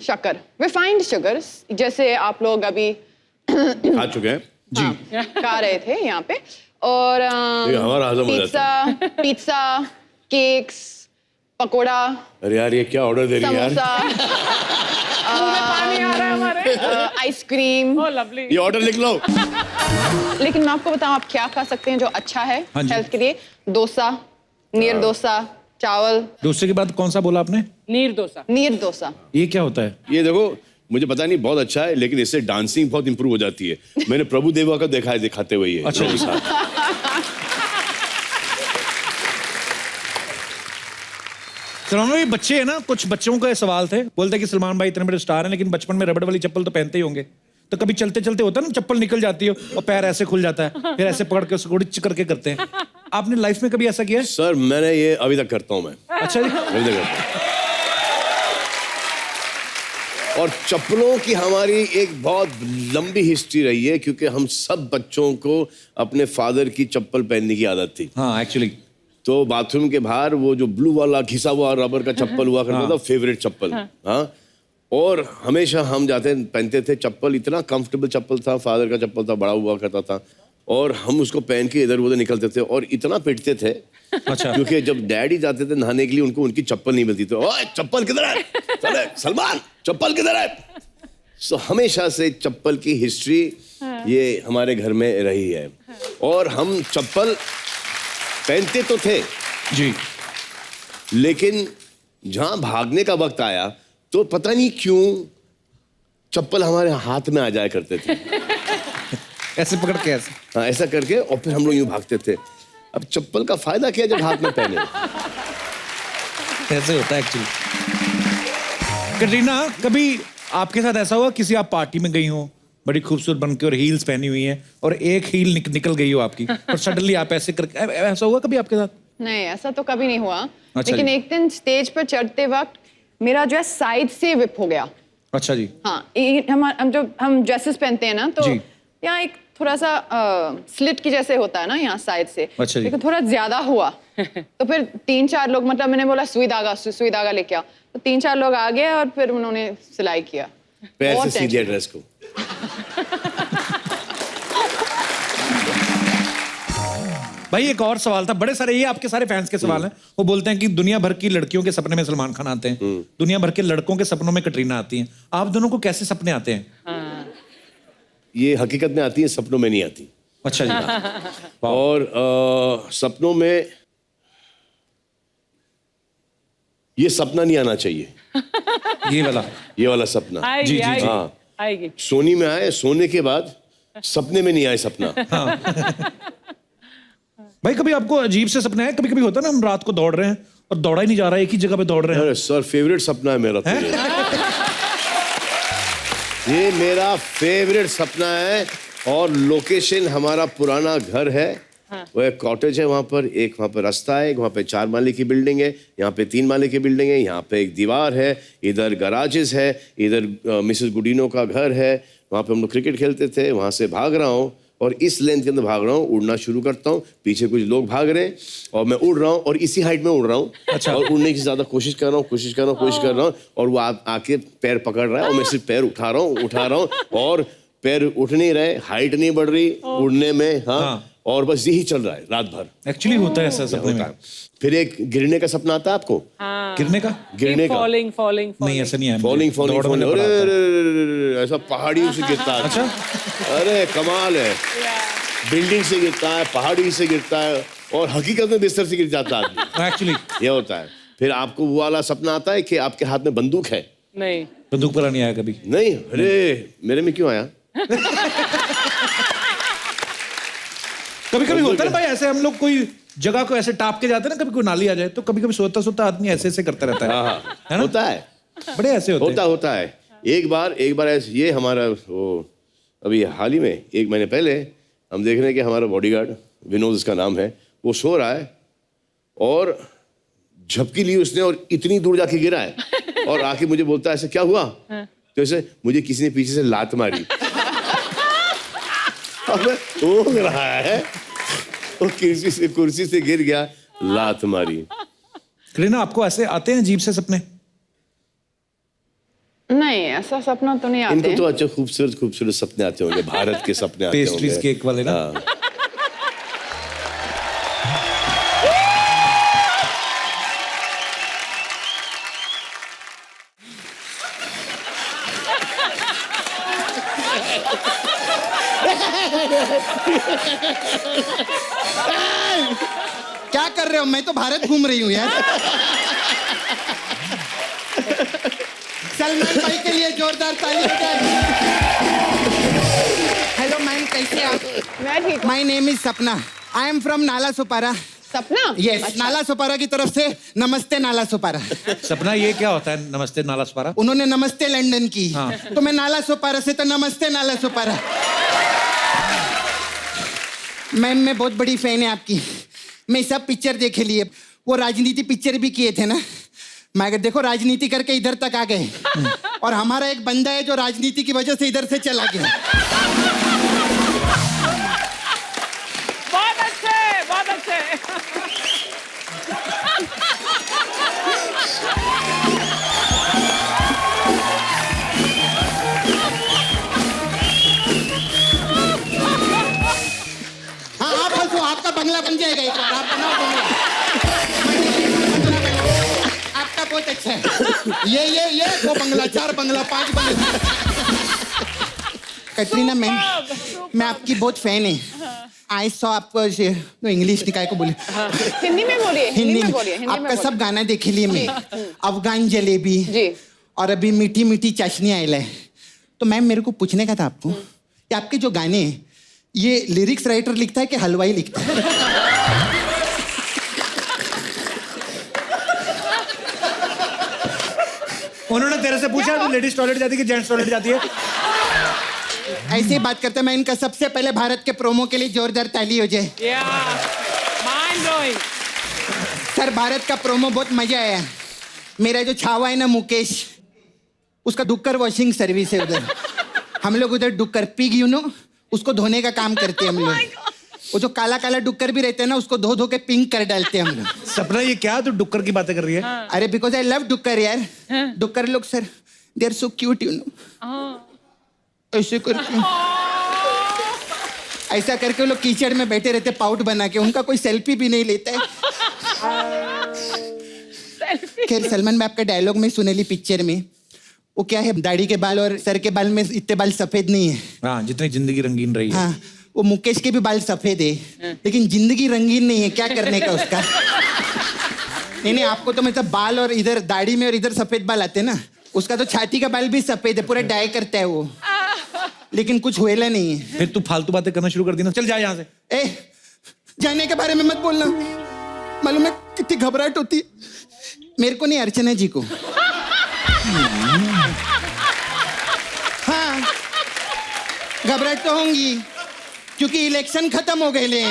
शक्कर, रिफाइंड शुगर्स, जैसे आप लोग अभी
खा चुके हैं
जी खा रहे थे यहाँ पे, और
ये हमारा हजम हो जाता
पिज्जा, केक्स, पकोड़ा,
अरे यार ये क्या ऑर्डर दे रही है यार?
समोसा,
पानी आ रहा है हमारे।
आइसक्रीम।
ओह लवली।
ये ऑर्डर लिख लो।
लेकिन मैं आपको बताऊं आप क्या खा सकते हैं जो अच्छा है
हाँ जी।
हेल्थ के लिए। डोसा, नीर डोसा, चावल।
डोसे के बाद कौन सा बोला आपने?
नीर डोसा।
नीर डोसा।
ये क्या होता है?
ये देखो, मुझे पता नहीं, बहुत अच्छा है, लेकिन इससे डांसिंग बहुत इंप्रूव हो जाती है। मैंने प्रभु देवा का देखा है दिखाते हुए ये।
अच्छा जी। सलमान भाई, बच्चे है ना, कुछ बच्चों का सवाल थे, बोलते कि सलमान भाई इतने बड़े स्टार हैं लेकिन बचपन में रबड़ वाली चप्पल तो पहनते ही होंगे, तो कभी चलते चलते होता है ना चप्पल निकल जाती है और पैर ऐसे खुल जाता है, फिर ऐसे पकड़ के उसको डिच करके करते हैं। आपने लाइफ में कभी ऐसा किया है?
सर मैंने ये अभी तक करता हूँ मैं।
अच्छा जी।
अभी तक करता हूँ। और चप्पलों की हमारी एक बहुत लंबी हिस्ट्री रही है, क्योंकि हम सब बच्चों को अपने फादर की चप्पल पहनने की आदत थी।
हाँ एक्चुअली।
तो बाथरूम के बाहर वो जो ब्लू वाला घिसा हुआ रबर का चप्पल हुआ करता था, फेवरेट चप्पल। हाँ, और हमेशा हम जाते पहनते थे चप्पल, इतना कंफर्टेबल चप्पल था, फादर का चप्पल था, बड़ा हुआ करता था, और हम उसको पहन के इधर उधर निकलते थे और इतना पिटते थे।
अच्छा।
क्योंकि जब डैडी जाते थे नहाने के लिए, उनको उनकी चप्पल नहीं मिलती थी। ओए चप्पल किधर है? चले सलमान, चप्पल किधर है? सो हमेशा से चप्पल की हिस्ट्री ये हमारे घर में रही है, और हम चप्पल पहनते तो थे
जी,
लेकिन जहां भागने का वक्त आया तो पता नहीं क्यों चप्पल हमारे हाथ में आ जाया करते थे।
ऐसे पकड़ के ऐसे।
हाँ, ऐसा करके, और फिर हम लोग यूं भागते थे। अब चप्पल का फायदा क्या जब हाथ में पहने?
ऐसे होता है एक्चुअली। कटरीना, कभी आपके साथ ऐसा हुआ किसी आप पार्टी में गई हो, बड़ी खूबसूरत बन के और हील्स पहनी हुई है, और एक हील निकल गई हो आपकी, और सडनली आप ऐसे करके, ऐसा हुआ कभी आपके साथ?
नहीं, ऐसा तो कभी नहीं हुआ।
अच्छा
लेकिन
जी।
एक दिन स्टेज पर चढ़ते वक्त मेरा जो है साइड से विप हो गया।
अच्छा जी।
हाँ, हम ड्रेसेस पहनते हैं ना, तो
जी।
यहाँ एक थोड़ा सा स्लिट की जैसे होता है ना यहाँ साइड से।
अच्छा जी।
लेकिन थोड़ा ज्यादा हुआ तो फिर 3-4 लोग, मतलब मैंने बोला सुई धागा लेके आओ, तो 3-4 लोग आ गए और फिर उन्होंने सिलाई किया।
पैर
बहुत
से सीधे
tension।
ड्रेस को।
भाई एक और सवाल था, बड़े सारे, ये आपके सारे फैंस के सवाल हैं। वो बोलते हैं कि दुनिया भर की लड़कियों के सपने में सलमान खान आते हैं, दुनिया भर के लड़कों के सपनों में कटरीना आती हैं, आप दोनों को कैसे सपने आते हैं?
ये हकीकत में आती है, सपनों में नहीं आती।
अच्छा जी।
और सपनों में ये सपना नहीं आना चाहिए,
ये वाला
सपना।
आएगी,
जी, जी,
आएगी,
हाँ।
आएगी।
सोनी में आए, सोने के बाद सपने में नहीं आए सपना।
भाई कभी आपको अजीब से सपने आए? कभी कभी होता है ना, हम रात को दौड़ रहे हैं और दौड़ा ही नहीं जा रहा है, एक ही जगह पे दौड़ रहे हैं।
अरे सर, फेवरेट सपना है मेरा तो ये मेरा फेवरेट सपना है। और लोकेशन हमारा पुराना घर है। वो एक कॉटेज है वहाँ पर, एक वहाँ पर रास्ता है, एक वहाँ पे 4 माले की बिल्डिंग है, यहाँ पे 3 माले की बिल्डिंग है, यहाँ पे एक दीवार है, इधर गराजेस है, इधर मिसेस गुडीनो का घर है, वहाँ पे हम लोग क्रिकेट खेलते थे। वहाँ से भाग रहा हूँ और इस लेंथ के अंदर भाग रहा हूँ, उड़ना शुरू करता हूँ, पीछे कुछ लोग भाग रहे हैं और मैं उड़ रहा हूँ और इसी हाइट में उड़ रहा हूँ। अच्छा। और उड़ने की ज्यादा कोशिश कर रहा हूँ और वो आके पैर पकड़ रहा है और मैं सिर्फ पैर उठा रहा हूँ और पैर उठ नहीं रहे, हाइट नहीं बढ़ रही उड़ने में। हाँ। और बस यही चल रहा है रात भर।
एक्चुअली होता है ऐसा सपने में।
फिर एक गिरने का सपना आता है आपको?
गिरने का?
फॉलिंग
नहीं, ऐसा नहीं है।
फॉलिंग अरे ऐसा पहाड़ियों से गिरता है।
अच्छा।
अरे कमाल है, बिल्डिंग से गिरता है, पहाड़ी से गिरता है, और हकीकत में बिस्तर से गिर जाता है आदमी।
एक्चुअली
ये होता है। फिर आपको वो वाला सपना आता है कि आपके हाथ में बंदूक है?
नहीं,
बंदूक पर नहीं आया कभी?
नहीं। अरे मेरे में क्यों आया?
कभी कभी होता है ना भाई, ऐसे हम लोग कोई जगह को ऐसे टाप के जाते हैं ना, कभी कोई नाली आ जाए तो कभी कभी सोता सोता आदमी ऐसे ऐसे करता रहता है।
हाँ,
है ना?
होता है,
बड़े ऐसे होते हैं।
होता है। एक बार ऐसे, ये हमारा वो अभी हाल ही में 1 महीने पहले हम देख रहे हैं कि हमारा बॉडीगार्ड विनोद, इसका नाम है, वो सो रहा है और झपकी ली उसने और इतनी दूर जाके गिरा है और आके मुझे बोलता है ऐसे क्या हुआ? तो ऐसे मुझे किसी ने पीछे से लात मारी। अब वो रहा है, वो कुर्सी से गिर गया, लात मारी।
करीना, आपको ऐसे आते हैं अजीब से सपने?
नहीं, ऐसा सपना तो नहीं आते।
इनको तो अच्छे खूबसूरत खूबसूरत सपने आते होंगे, भारत के सपने आते होंगे।
पेस्ट्रीज केक वाले ना?
हाँ।
क्या कर रहे हो? मैं तो भारत घूम रही हूँ यार। सलमान भाई के लिए जोरदार ताली बजाएं। हेलो मैम, कैसे आप?
मैं ठीक हूँ।
माय नेम इज सपना। आई एम फ्रॉम नाला सुपारा।
सपना?
यस,
अच्छा।
नाला सुपारा की तरफ से नमस्ते नाला सुपारा।
सपना, ये क्या होता है नमस्ते नाला सुपारा?
उन्होंने नमस्ते लंदन की,
हाँ।
तो मैं नाला सुपारा से तो नमस्ते नाला सुपारा। मैम, मैं बहुत बड़ी फैन है आपकी। मैं सब पिक्चर देखे लिए, वो राजनीति पिक्चर भी किए थे ना। मगर देखो, राजनीति करके इधर तक आ गए, और हमारा एक बंदा है जो राजनीति की वजह से इधर से चला गया।
बहुत अच्छे, बहुत अच्छे।
हाँ, आप हंसो, आपका बंगला बन जाएगा एक बार। आप बनाओ बंगला। आपका बहुत अच्छा है। ये वो बंगला, 4 बंगला, 5 बंगला। कैटरीना मैम, मैं आपकी बहुत फैन है। आई सॉ आपको तो इंग्लिश निकाय को बोले,
हिंदी में बोलिए, हिंदी में बोलिए, हिंदी में
आपका सब
बोलिए।
गाना देखे लिए मैं। अफगान जलेबी
जी।
और अभी मीठी मीठी चाशनी आयल है। तो मैम, मेरे को पूछने का था आपको कि आपके जो गाने हैं, ये लिरिक्स राइटर लिखता है कि हलवाई लिखता है?
उन्होंने तेरे से पूछा तो लेडीज टॉयलेट जाती है कि जेंट्स टॉयलेट जाती है?
ऐसे ही बात करते हैं। मैं इनका सबसे पहले भारत के प्रोमो के लिए जोरदार ताली हो जाए।
Mind blowing.
सर, भारत का प्रोमो बहुत मजा आया। मेरा जो छावा है ना मुकेश, उसका डुक्कर वॉशिंग सर्विस है उधर। हम लोग उधर डुक्कर पिग उसको धोने का काम करते हैं हम लोग। वो जो काला काला डुक्कर भी रहते हैं ना, उसको धो धो के पिंक कर डालते हैं हम लोग।
सपना, ये क्या तू डुक्कर की बातें कर रही है?
अरे बिकॉज आई लव डुक्कर यार। डुक्कर लोग sir, they are so cute ऐसे करके, ऐसा करके वो लोग कीचड़ में बैठे रहते पाउट बना के। उनका कोई सेल्फी भी नहीं लेता है। खैर, सलमान भाई, आपका डायलॉग में सुनेली पिक्चर में वो क्या है, दाढ़ी के बाल और सर के बाल में इतने बाल सफेद नहीं है।
हाँ, जितनी जिंदगी रंगीन रही है।
हाँ, वो मुकेश के भी बाल सफेद है, लेकिन जिंदगी रंगीन नहीं है। क्या करने का उसका? नहीं, आपको तो मतलब बाल और इधर दाढ़ी में और इधर सफेद बाल आते हैं ना। उसका तो छाती का बाल भी सफेद है, पूरा डाई करता है वो, लेकिन कुछ हुएला नहीं है।
फिर तू फालतू बातें करना शुरू कर दी ना, चल जा यहाँ से।
ए, जाने के बारे में मत बोलना। मालूम है कितनी घबराहट होती है मेरे को, नहीं अर्चना जी को। हाँ, घबराहट तो होंगी क्योंकि इलेक्शन खत्म हो गए ले।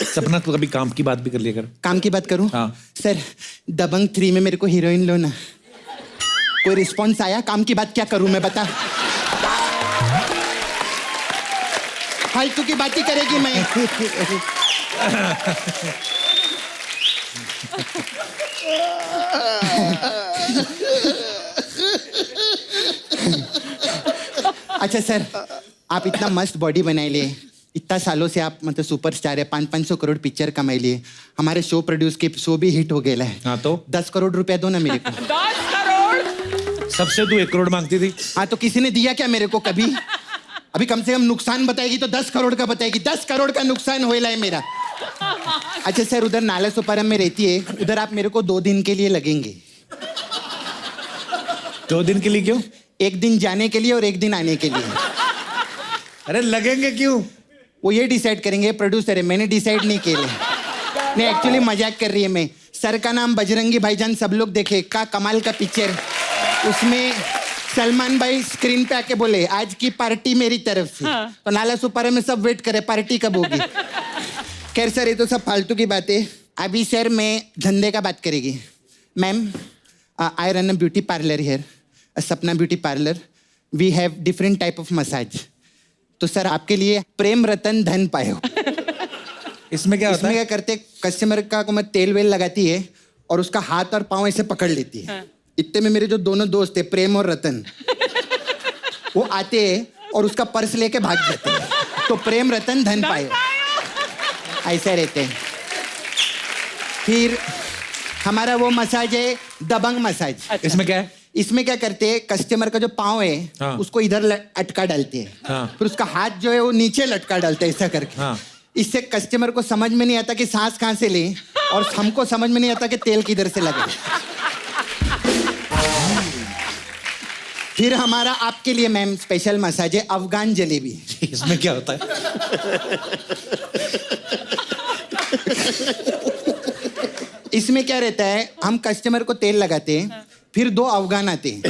सपना, तू कभी काम की बात भी कर लिया कर।
काम की बात करूं?
हाँ।
सर, दबंग 3 में मेरे को हीरोइन लो ना। कोई रिस्पॉन्स आया? काम की बात क्या करूं मैं, बता। फालतू की बात ही करेगी मैं। अच्छा सर, आप इतना मस्त बॉडी बनाए लिए, इतना सालों से आप मतलब सुपरस्टार है, 500-500 करोड़ पिक्चर कमाई लिए, हमारे शो प्रोड्यूस के शो भी हिट हो गया है।
हाँ तो
10 करोड़ रुपया दो ना मेरे को।
10 करोड़?
सबसे तू 1 करोड़ मांगती थी।
हाँ, तो किसी ने दिया क्या मेरे को कभी? अभी कम से कम नुकसान बताएगी तो 10 करोड़ का बताएगी। 10 करोड़ का नुकसान होएला है मेरा। अच्छा सर, उधर नाला सुपारा में रहती है, उधर आप मेरे को 2 दिन के लिए लगेंगे।
2 दिन के लिए क्यों?
1 दिन जाने के लिए और 1 दिन आने के लिए।
अरे लगेंगे क्यों?
वो ये डिसाइड करेंगे, प्रोड्यूसर है, मैंने डिसाइड नहीं किया। नहीं, एक्चुअली मजाक कर रही है मैं। सर का नाम बजरंगी भाईजान सब लोग देखे, का कमाल का पिक्चर। उसमें सलमान भाई स्क्रीन पे आके बोले, आज की पार्टी मेरी तरफ से। तो नाला सुपारा में सब वेट करे, पार्टी कब होगी। खैर सर, ये तो सब फालतू की बात है। अभी सर मैं धंधे का बात करेगी। Ma'am, I run a beauty parlor here, a Sapna Beauty Parlor. We have different type of massage. तो सर आपके लिए प्रेम रतन धन पायो।
इसमें क्या होता
इसमें
है?
क्या करते, कस्टमर का को मैं तेल वेल लगाती है और उसका हाथ और पाँव ऐसे पकड़ लेती है। इतने में मेरे जो दोनों दोस्त है प्रेम और रतन, वो आते हैं और उसका पर्स लेके भाग जाते हैं। तो प्रेम रतन धन पायो, ऐसा रहते हैं। फिर हमारा वो मसाज है दबंग मसाज।
इसमें क्या है?
इसमें क्या करते हैं, कस्टमर का जो पाँव है
हाँ।
उसको इधर अटका डालते हैं।
हाँ।
फिर उसका हाथ जो है वो नीचे लटका डालते हैं ऐसा करके।
हाँ।
इससे कस्टमर को समझ में नहीं आता कि सांस कहाँ से ले, और हमको समझ में नहीं आता कि तेल किधर से लगे। फिर हमारा आपके लिए मैम स्पेशल मसाज है अफगान जलेबी।
इसमें क्या होता है?
इसमें क्या रहता है, हम कस्टमर को तेल लगाते हैं, फिर 2 अफगान आते हैं।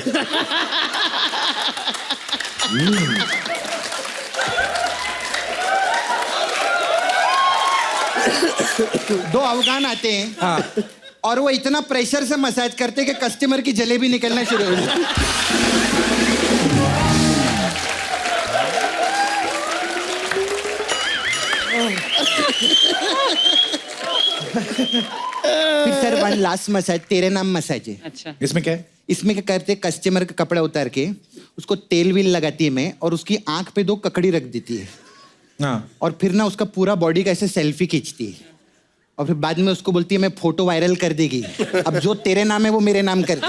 दो अफगान आते हैं।
हाँ।
और वो इतना प्रेशर से मसाज करते हैं कि कस्टमर की जलेबी निकलना शुरू हो जाती है। फिर सर वन लास्ट मसाज तेरे नाम मसाज है।
अच्छा।
इसमें क्या है?
इसमें क्या करते, कस्टमर का कपड़ा उतार के उसको तेल विल लगाती है मैं, और उसकी आंख पे 2 ककड़ी रख देती है।
हाँ।
और फिर ना उसका पूरा बॉडी का ऐसे सेल्फी खींचती है, और फिर बाद में उसको बोलती है मैं फोटो वायरल कर देगी। अब जो तेरे नाम है वो मेरे नाम कर दे।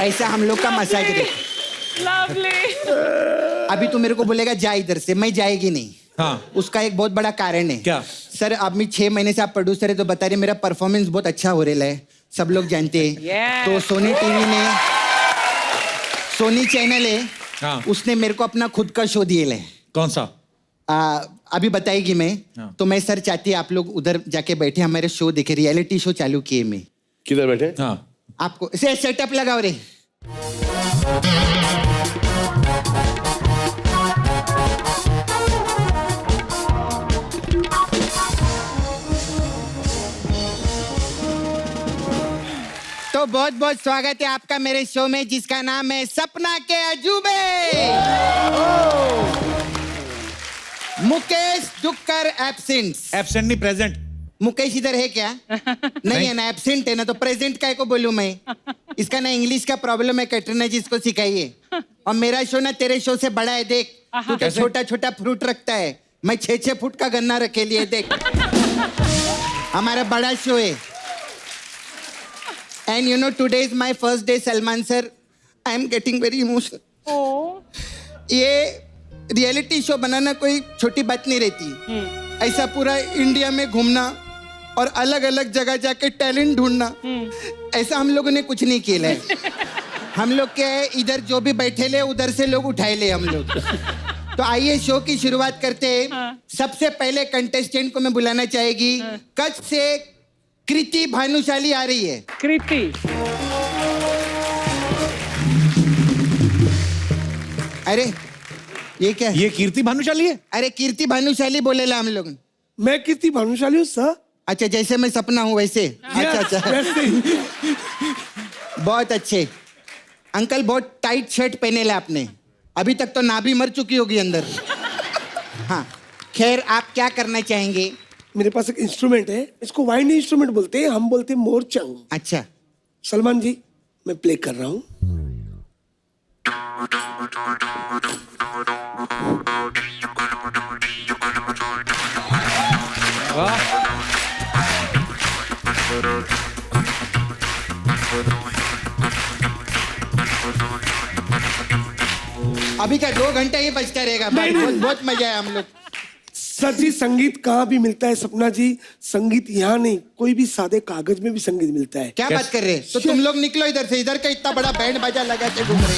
ऐसा हम लोग का मसाज है। अभी तू मेरे को बोलेगा जा इधर से, मैं जाएगी नहीं।
हाँ।
उसका एक बहुत बड़ा कारण है।
क्या?
सर अभी 6 महीने से आप प्रोड्यूसर है तो बता रहे मेरा परफॉर्मेंस बहुत अच्छा हो रहा है, सब लोग जानते हैं।
Yes.
तो सोनी टीवी ने, सोनी चैनल है,
हाँ।
उसने मेरे को अपना खुद का शो दिए है।
कौन सा?
अभी बताएगी मैं।
हाँ।
तो मैं सर चाहती है आप लोग उधर जाके बैठे हमारे शो देखे, रियलिटी शो चालू किए मैं।
किधर बैठे?
हाँ।
आपको इसे सेटअप लगाओ रे। तो बहुत बहुत स्वागत है आपका मेरे शो में, जिसका नाम है सपना के अजूबे। मुकेश डुक्कर एब्सेंट।
एब्सेंट नहीं, प्रेजेंट।
मुकेश इधर है क्या? नहीं है ना, एब्सेंट है ना, तो प्रेजेंट काय को बोलूं मैं? इसका ना इंग्लिश का प्रॉब्लम है, कैटरीना जी इसको सिखाइए। और मेरा शो ना तेरे शो से बड़ा है, देख तू तो छोटा छोटा फ्रूट रखता है, मैं 6-6 फुट का गन्ना रखे लिए, देख हमारा बड़ा शो है। And you know today is my first day Salman sir, I am getting very emotional. ये रियलिटी शो बनाना कोई छोटी बात नहीं रहती। ऐसा पूरा इंडिया में घूमना और अलग अलग जगह जाके टैलेंट ढूंढना, ऐसा हम लोगों ने कुछ नहीं किया है। हम लोग क्या है, इधर जो भी बैठे ले उधर से लोग उठाए ले हम लोग। तो आइए शो की शुरुआत करते हैं। सबसे पहले कंटेस्टेंट को मैं बुलाना चाहेगी, कच्छ से कृति भानुशाली आ रही है।
कृति।
अरे ये क्या है?
ये कीर्ति भानुशाली है?
अरे कीर्ति भानुशाली बोलेला हम लोग।
मैं कीर्ति भानुशाली हूँ सर।
अच्छा, जैसे मैं सपना हूँ वैसे? अच्छा अच्छा,
वैसे ही।
बहुत अच्छे। अंकल बहुत टाइट शर्ट पहने ला आपने, अभी तक तो नाभि मर चुकी होगी अंदर। हाँ खैर, आप क्या करना चाहेंगे?
मेरे पास एक इंस्ट्रूमेंट है, इसको वाइंड इंस्ट्रूमेंट बोलते हैं, हम बोलते हैं मोरचंग।
अच्छा
सलमान जी मैं प्ले कर रहा हूँ।
अभी का 2 घंटा ही बजता रहेगा भाई। बहुत बहुत मजा है हम लोग।
सर जी संगीत कहाँ भी मिलता है सपना जी, संगीत यहाँ नहीं, कोई भी सादे कागज में भी संगीत मिलता है।
क्या बात कर रहे हैं? तो तुम लोग निकलो इधर से, इधर का इतना बड़ा बैंड बाजा लगा के घूम रहे।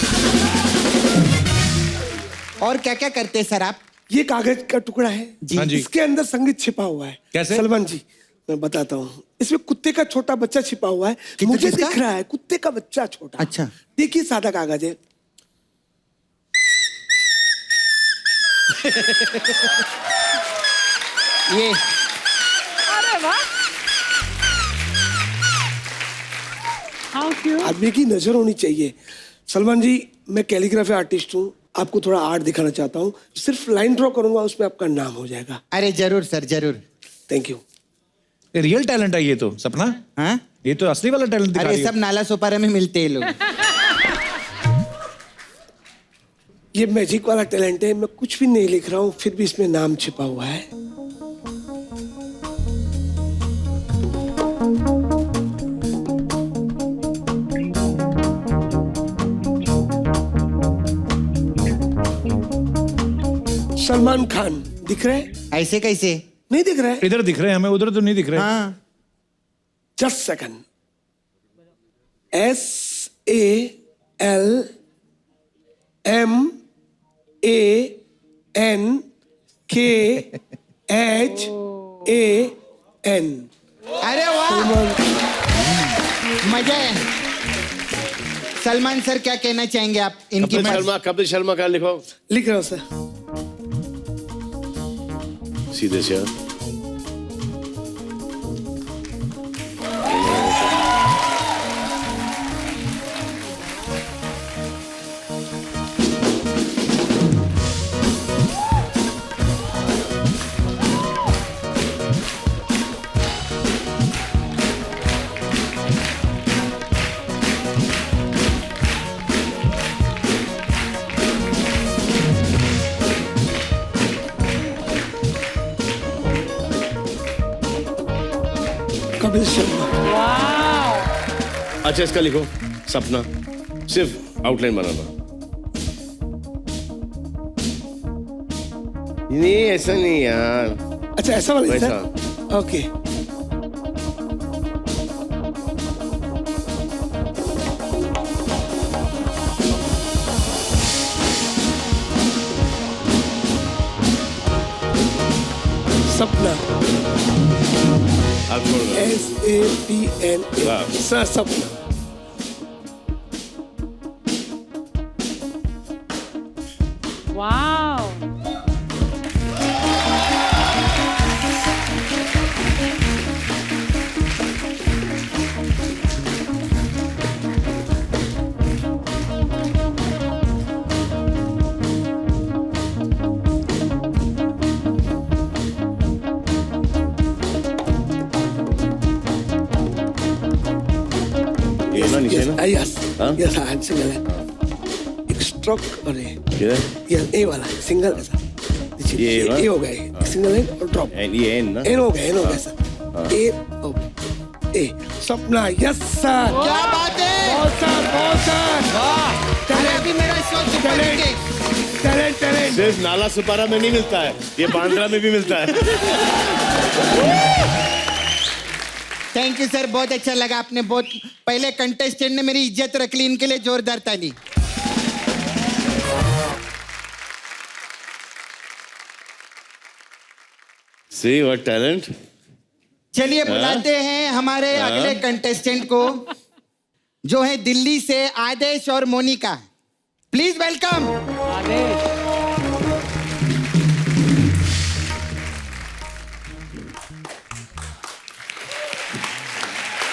और क्या क्या करते हैं सर आप?
ये कागज का टुकड़ा है
जी।
हाँ जी।
इसके अंदर संगीत छिपा हुआ है।
कैसे?
सलमान जी मैं बताता हूँ, इसमें कुत्ते का छोटा बच्चा छिपा हुआ है। मुझे
किसका?
दिख रहा है कुत्ते का बच्चा छोटा।
अच्छा।
देखिए सादा कागज है।
ये
हाउ क्यूट।
आदमी की नजर होनी चाहिए। सलमान जी, मैं कैलीग्राफी आर्टिस्ट हूँ, आपको थोड़ा आर्ट दिखाना चाहता हूँ। सिर्फ लाइन ड्रॉ करूंगा, उसमें आपका नाम हो जाएगा।
अरे जरूर सर, जरूर।
Thank you.
ये रियल टैलेंट है ये तो, सपना।
हाँ?
ये तो असली वाला टैलेंट दिखा
अरे
रही हो।
सब नाला सोपारा में मिलते हैं लोग।
ये मैजिक वाला टैलेंट है, मैं कुछ भी नहीं लिख रहा हूँ, फिर भी इसमें नाम छिपा हुआ है। सलमान खान दिख रहे हैं?
ऐसे कैसे?
नहीं दिख रहा है?
इधर दिख रहे हैं हमें, उधर तो नहीं दिख रहे।
हाँ।
Just second. SALMANKHAN।
अरे वाह, मजा है। सलमान सर क्या कहना चाहेंगे आप इनकी?
कपिल शर्मा का लिखो।
लिख रहा हूँ सर।
सीधे से
कपिल शर्मा।
अच्छा, इसका लिखो सपना, सिर्फ आउटलाइन बनाना। नहीं ऐसा नहीं यार।
अच्छा ऐसा वाला
वैसा।
सर? ओके। सपना।
आप छोड़ दो।
SAPNA।
वाह।
सर सपना।
वाओ।
ये ना नीचे ना।
यस
हाँ?
यस, हाँ सिंगल है। एक स्ट्रोक और ये
ये
यस, ए वाला सिंगल है सर।
ये वाला?
ए हो गया ये, सिंगल है और ड्रॉप।
ये एन ना।
एन हो गया सर। ए ओ ए सपना। Yes sir.
क्या बात है?
बहुत सर।
अरे अभी मेरा शो सुपर हिट है।
टैलेंट।
सिर्फ नाला सुपारा में नहीं मिलता है, ये बांद्रा में भी मिलता है।
थैंक यू सर, बहुत अच्छा लगा। आपने बहुत, पहले कंटेस्टेंट ने मेरी इज्जत रख ली, इनके लिए जोरदार ताली।
See what talent?
चलिए बुलाते हैं हमारे अगले कंटेस्टेंट को, जो है दिल्ली से आदेश और Monika. Please welcome.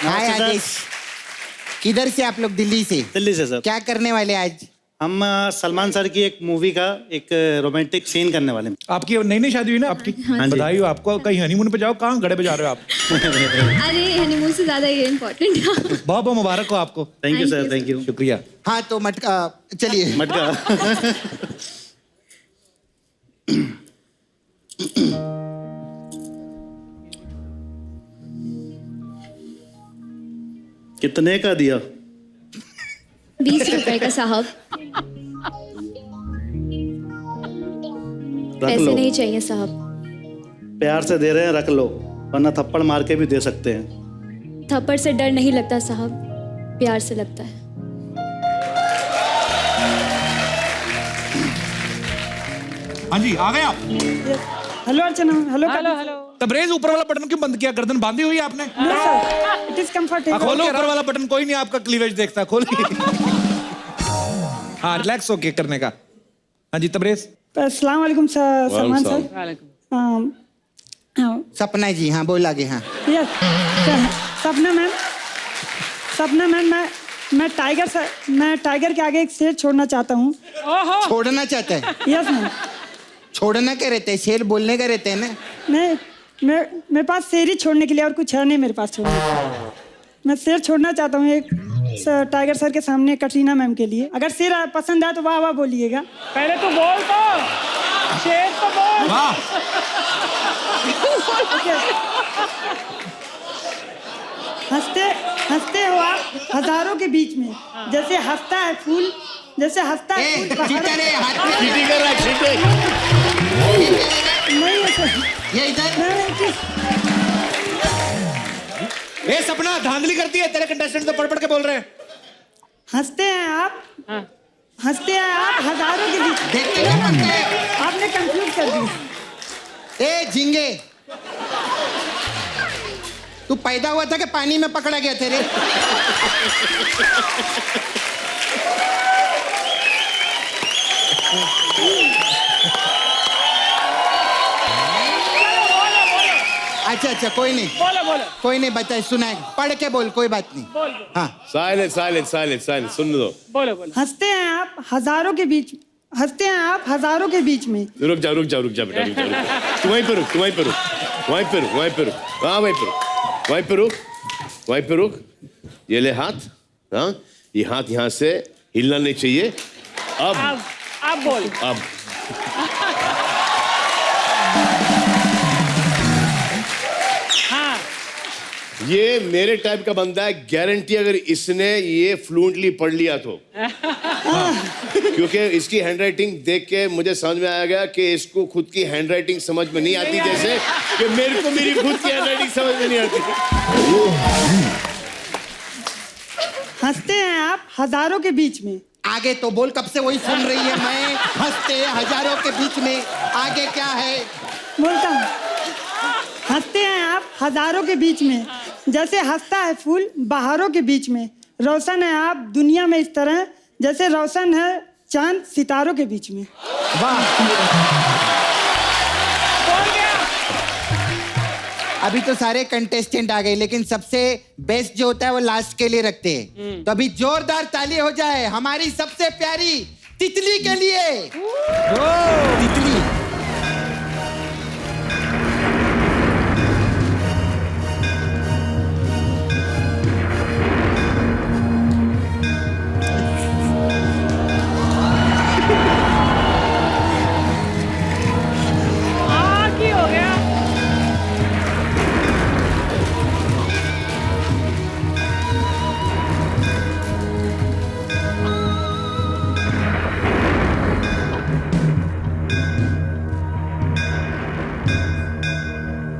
Hi Adesh, किधर से आप लोग? दिल्ली से?
दिल्ली से सर।
क्या करने वाले आज?
हम सलमान सर की एक मूवी का एक रोमांटिक सीन करने वाले हैं।
आपकी नई नई शादी हुई ना आपकी?
हाँ जी।
बधाई हो आपको। कहीं हनीमून पे जाओ, कहाँ गड़े पे जा रहे हो आप?
अरे हनीमून से ज्यादा ये इम्पोर्टेंट है।
बहुत बहुत मुबारक हो आपको।
Thank you sir, thank you.
शुक्रिया।
हाँ तो मटका, चलिए
मटका। कितने का दिया?
20 रुपए का साहब।
रख
पैसे
लो,
नहीं चाहिए साहब।
प्यार से दे रहे हैं, रख लो, वरना थप्पड़ मार के भी दे सकते हैं।
थप्पड़ से डर नहीं लगता साहब, प्यार से लगता है।
हाँ जी, आ गए आप?
Hello Archana. Hello
hello.
Tabrez, ऊपर वाला बटन क्यों बंद किया? गर्दन बांधी हुई है आपने?
It is comfortable.
खोलो ऊपर वाला बटन, कोई नहीं आपका क्लीवेज देखता। खोलिए। हाँ, रिलैक्स होके करने का। हाँ जी तबरेज।
अस्सलाम वालेकुम सर, सलमान सर।
सपना जी, हाँ बोल आगे। हाँ
यस सपना मैम। सपना मैम मैं टाइगर के आगे एक शेर छोड़ना चाहता हूँ।
छोड़ना चाहता है?
Yes ma'am.
छोड़ना क्या रहता है? शेर बोलने का रहता है ना?
नहीं, मेरे पास शेर ही छोड़ने के लिए और कुछ है नहीं मेरे पास छोड़ने के लिए। मैं शेर छोड़ना चाहता हूँ एक टाइगर सर के सामने, कटरीना मैम के लिए। अगर शेर पसंद आए तो वाह वाह बोलिएगा।
पहले तो बोल तो, शेर तो बोल।
हंसते हो आप हजारों के बीच में, जैसे हंसता है फूल, जैसे हंसता है फूल।
चीटिंग कर रहा है, चीटिंग।
नहीं है सर,
ये इधर
ए सपना धांधली करती है, तेरे कंटेस्टेंट तो पढ़ के बोल रहे हैं।
हंसते हैं आप हजारों के बीच।
देखते क्या पढ़ते हैं?
आपने कंफ्यूज कर दी।
ए झिंगे, तू पैदा हुआ था कि पानी में पकड़ा गया तेरे? अच्छा कोई नहीं,
बोलो
कोई नहीं, बता सुनाए, पढ़ के बोल, कोई बात नहीं। हाँ,
साइलेंट सुन लो।
बोलो।
हंसते हैं आप हजारों के बीच में।
रुक जा बेटा, रुक जा। तू वहीं पे रुक। हाँ वहीं पे रुक। ये ले हाथ, हाँ ये हाथ यहाँ से हिलना नहीं चाहिए।
अब बोल।
अब
हाँ,
ये मेरे टाइप का बंदा है, गारंटी अगर इसने ये फ्लुएंटली पढ़ लिया तो। क्योंकि इसकी हैंडराइटिंग देख के मुझे समझ में आ गया कि इसको खुद की हैंडराइटिंग समझ में नहीं आती, जैसे कि मेरे को मेरी खुद की हैंडराइटिंग समझ में नहीं आती।
हंसते हैं आप हजारों के बीच में।
आगे तो बोल, कब से वही सुन रही है मैं। हंसते हजारों के बीच में, आगे क्या है?
बोलता हूँ, हंसते हैं आप हजारों के बीच में, जैसे हंसता है फूल बहारों के बीच में। रोशन है आप दुनिया में इस तरह, जैसे रोशन है चांद सितारों के बीच में।
अभी तो सारे कंटेस्टेंट आ गए, लेकिन सबसे बेस्ट जो होता है वो लास्ट के लिए रखते हैं। तो अभी जोरदार ताली हो जाए हमारी सबसे प्यारी तितली के लिए। तितली
हो गया।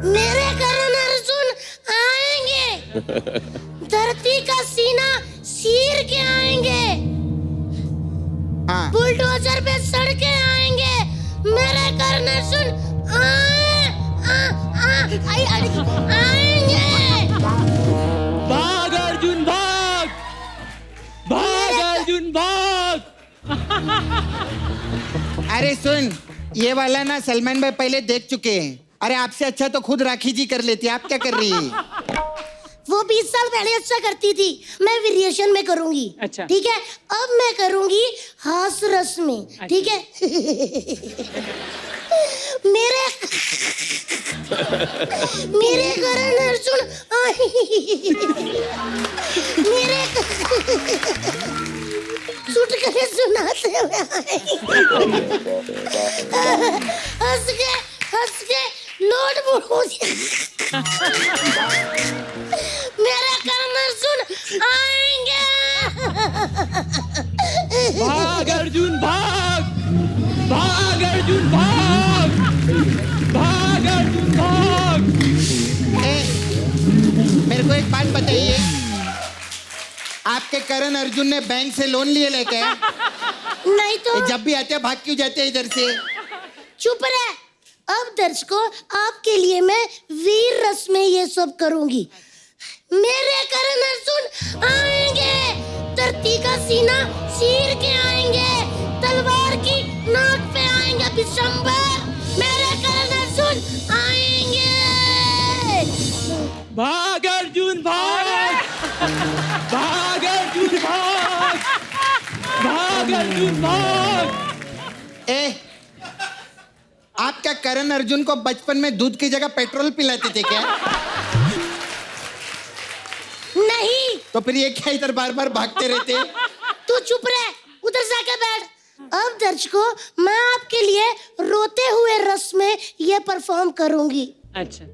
मेरे करण अर्जुन आएंगे, धरती का सीना चीर के आएंगे, बुलडोजर पे सड़ के आएंगे। मेरे करण अर्जुन आएंगे।
भाग अर्जुन भाग, भाग अर्जुन भाग।
अरे सुन, ये वाला ना सलमान भाई पहले देख चुके हैं। अरे आपसे अच्छा तो खुद राखी जी कर लेती, आप क्या कर रही है?
वो 20 साल पहले अच्छा करती थी, मैं वेरिएशन में करूंगी।
अच्छा।
ठीक है, अब मैं करूंगी हास रस में।
अच्छा।
ठीक है। मेरे करण अर्जुन मेरे चुटकुले सुनाते हुए हंस के नोट बुड़ो मेरे करण अर्जुन आएंगे।
भाग अर्जुन भाग, भाग अर्जुन भाग, भाग अर्जुन भाग।
मेरे को एक बात बताइए, आपके करण अर्जुन ने बैंक से लोन लिए लेके?
नहीं तो
जब भी आते हैं भाग क्यों जाते हैं इधर से?
चुप रहे। अब दर्शकों, आपके लिए मैं वीर रस में ये सब करूंगी। मेरे करण अर्जुन आएंगे, धरती का सीना चीर के आएंगे, तलवार की नाक पे आएंगे बिशंबर। मेरे करण अर्जुन आएंगे।
भाग अर्जुन भाग, भाग
ए, आप क्या करण अर्जुन को बचपन में दूध की जगह पेट्रोल पिलाते थे क्या?
नहीं।
तो फिर ये क्या इधर बार बार भागते रहते?
तू चुप रह, उधर जाके बैठ। अब दर्शकों, मैं आपके लिए रोते हुए रस में ये परफॉर्म करूंगी।
अच्छा।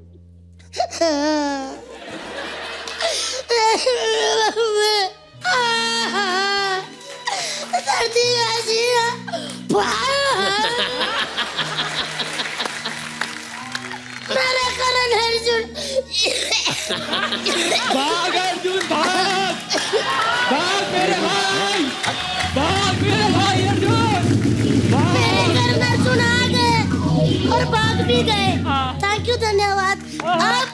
मेरे करण अर्जुन,
भाग अर्जुन भाग, भाग मेरे भाई, भाग मेरे भाई अर्जुन,
मेरे करण अर्जुन आ गए और भाग भी गए। थैंक यू, धन्यवाद। अब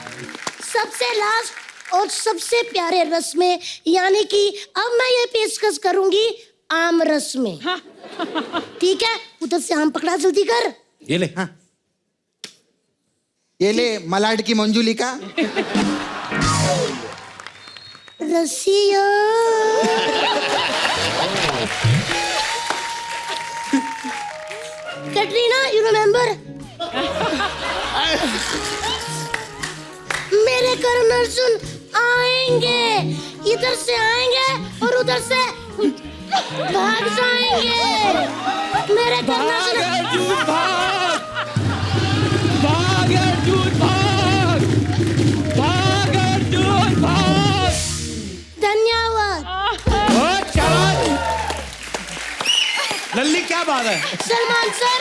सबसे लास्ट और सबसे प्यारे रस में, यानी कि अब मैं ये पेशकश करूंगी आम रस में। ठीक है, उधर से आम पकड़ा, जल्दी कर।
ये ले। हाँ।
ये ले मलाड की मंजूली का।
रसिया कैटरीना, यू रिमेम्बर? मेरे करण अर्जुन आएंगे, इधर से आएंगे और उधर से भाग जाएंगे। मेरे करण अर्जुन
भाग, भाग अर्जुन भाग, भाग अर्जुन भाग।
धन्यवाद।
लल्ली क्या बात है?
सलमान सर,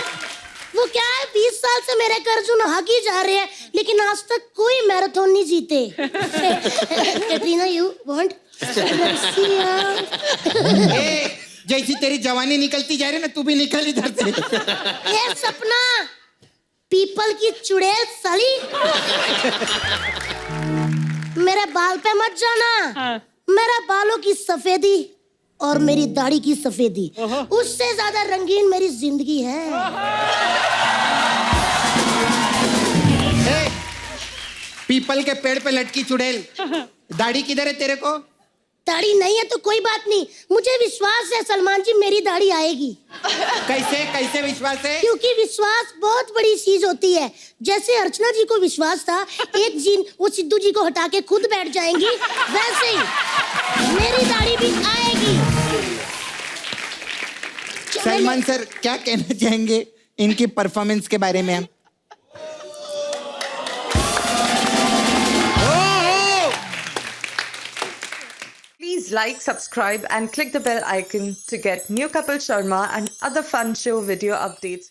वो क्या है, 20 साल से मेरे कर्जुन हाकी जा रहे हैं, लेकिन आज तक कोई मैराथन नहीं जीते। Katrina, you want?
जैसी तेरी जवानी निकलती जा रही ना, तू भी निकल इधर से।
ये सपना पीपल की चुड़ैल साली, मेरे बाल पे मत जाना। मेरे बालों की सफेदी और मेरी दाढ़ी की सफेदी, उससे ज्यादा रंगीन मेरी जिंदगी है।
पीपल के पेड़ पे लटकी चुड़ैल, दाढ़ी किधर है तेरे को?
दाढ़ी नहीं है तो कोई बात नहीं, मुझे विश्वास है सलमान जी, मेरी दाढ़ी आएगी।
कैसे कैसे विश्वास है?
क्योंकि विश्वास बहुत बड़ी चीज होती है। जैसे अर्चना जी को विश्वास था एक दिन वो सिद्धू जी को हटा के खुद बैठ जाएंगी, वैसे ही मेरी दाढ़ी भी आएगी।
सलमान सर, क्या कहना चाहेंगे इनकी परफॉर्मेंस के बारे में? हम
Please like, subscribe and click the bell icon to get new Kapil Sharma and other fun show video updates.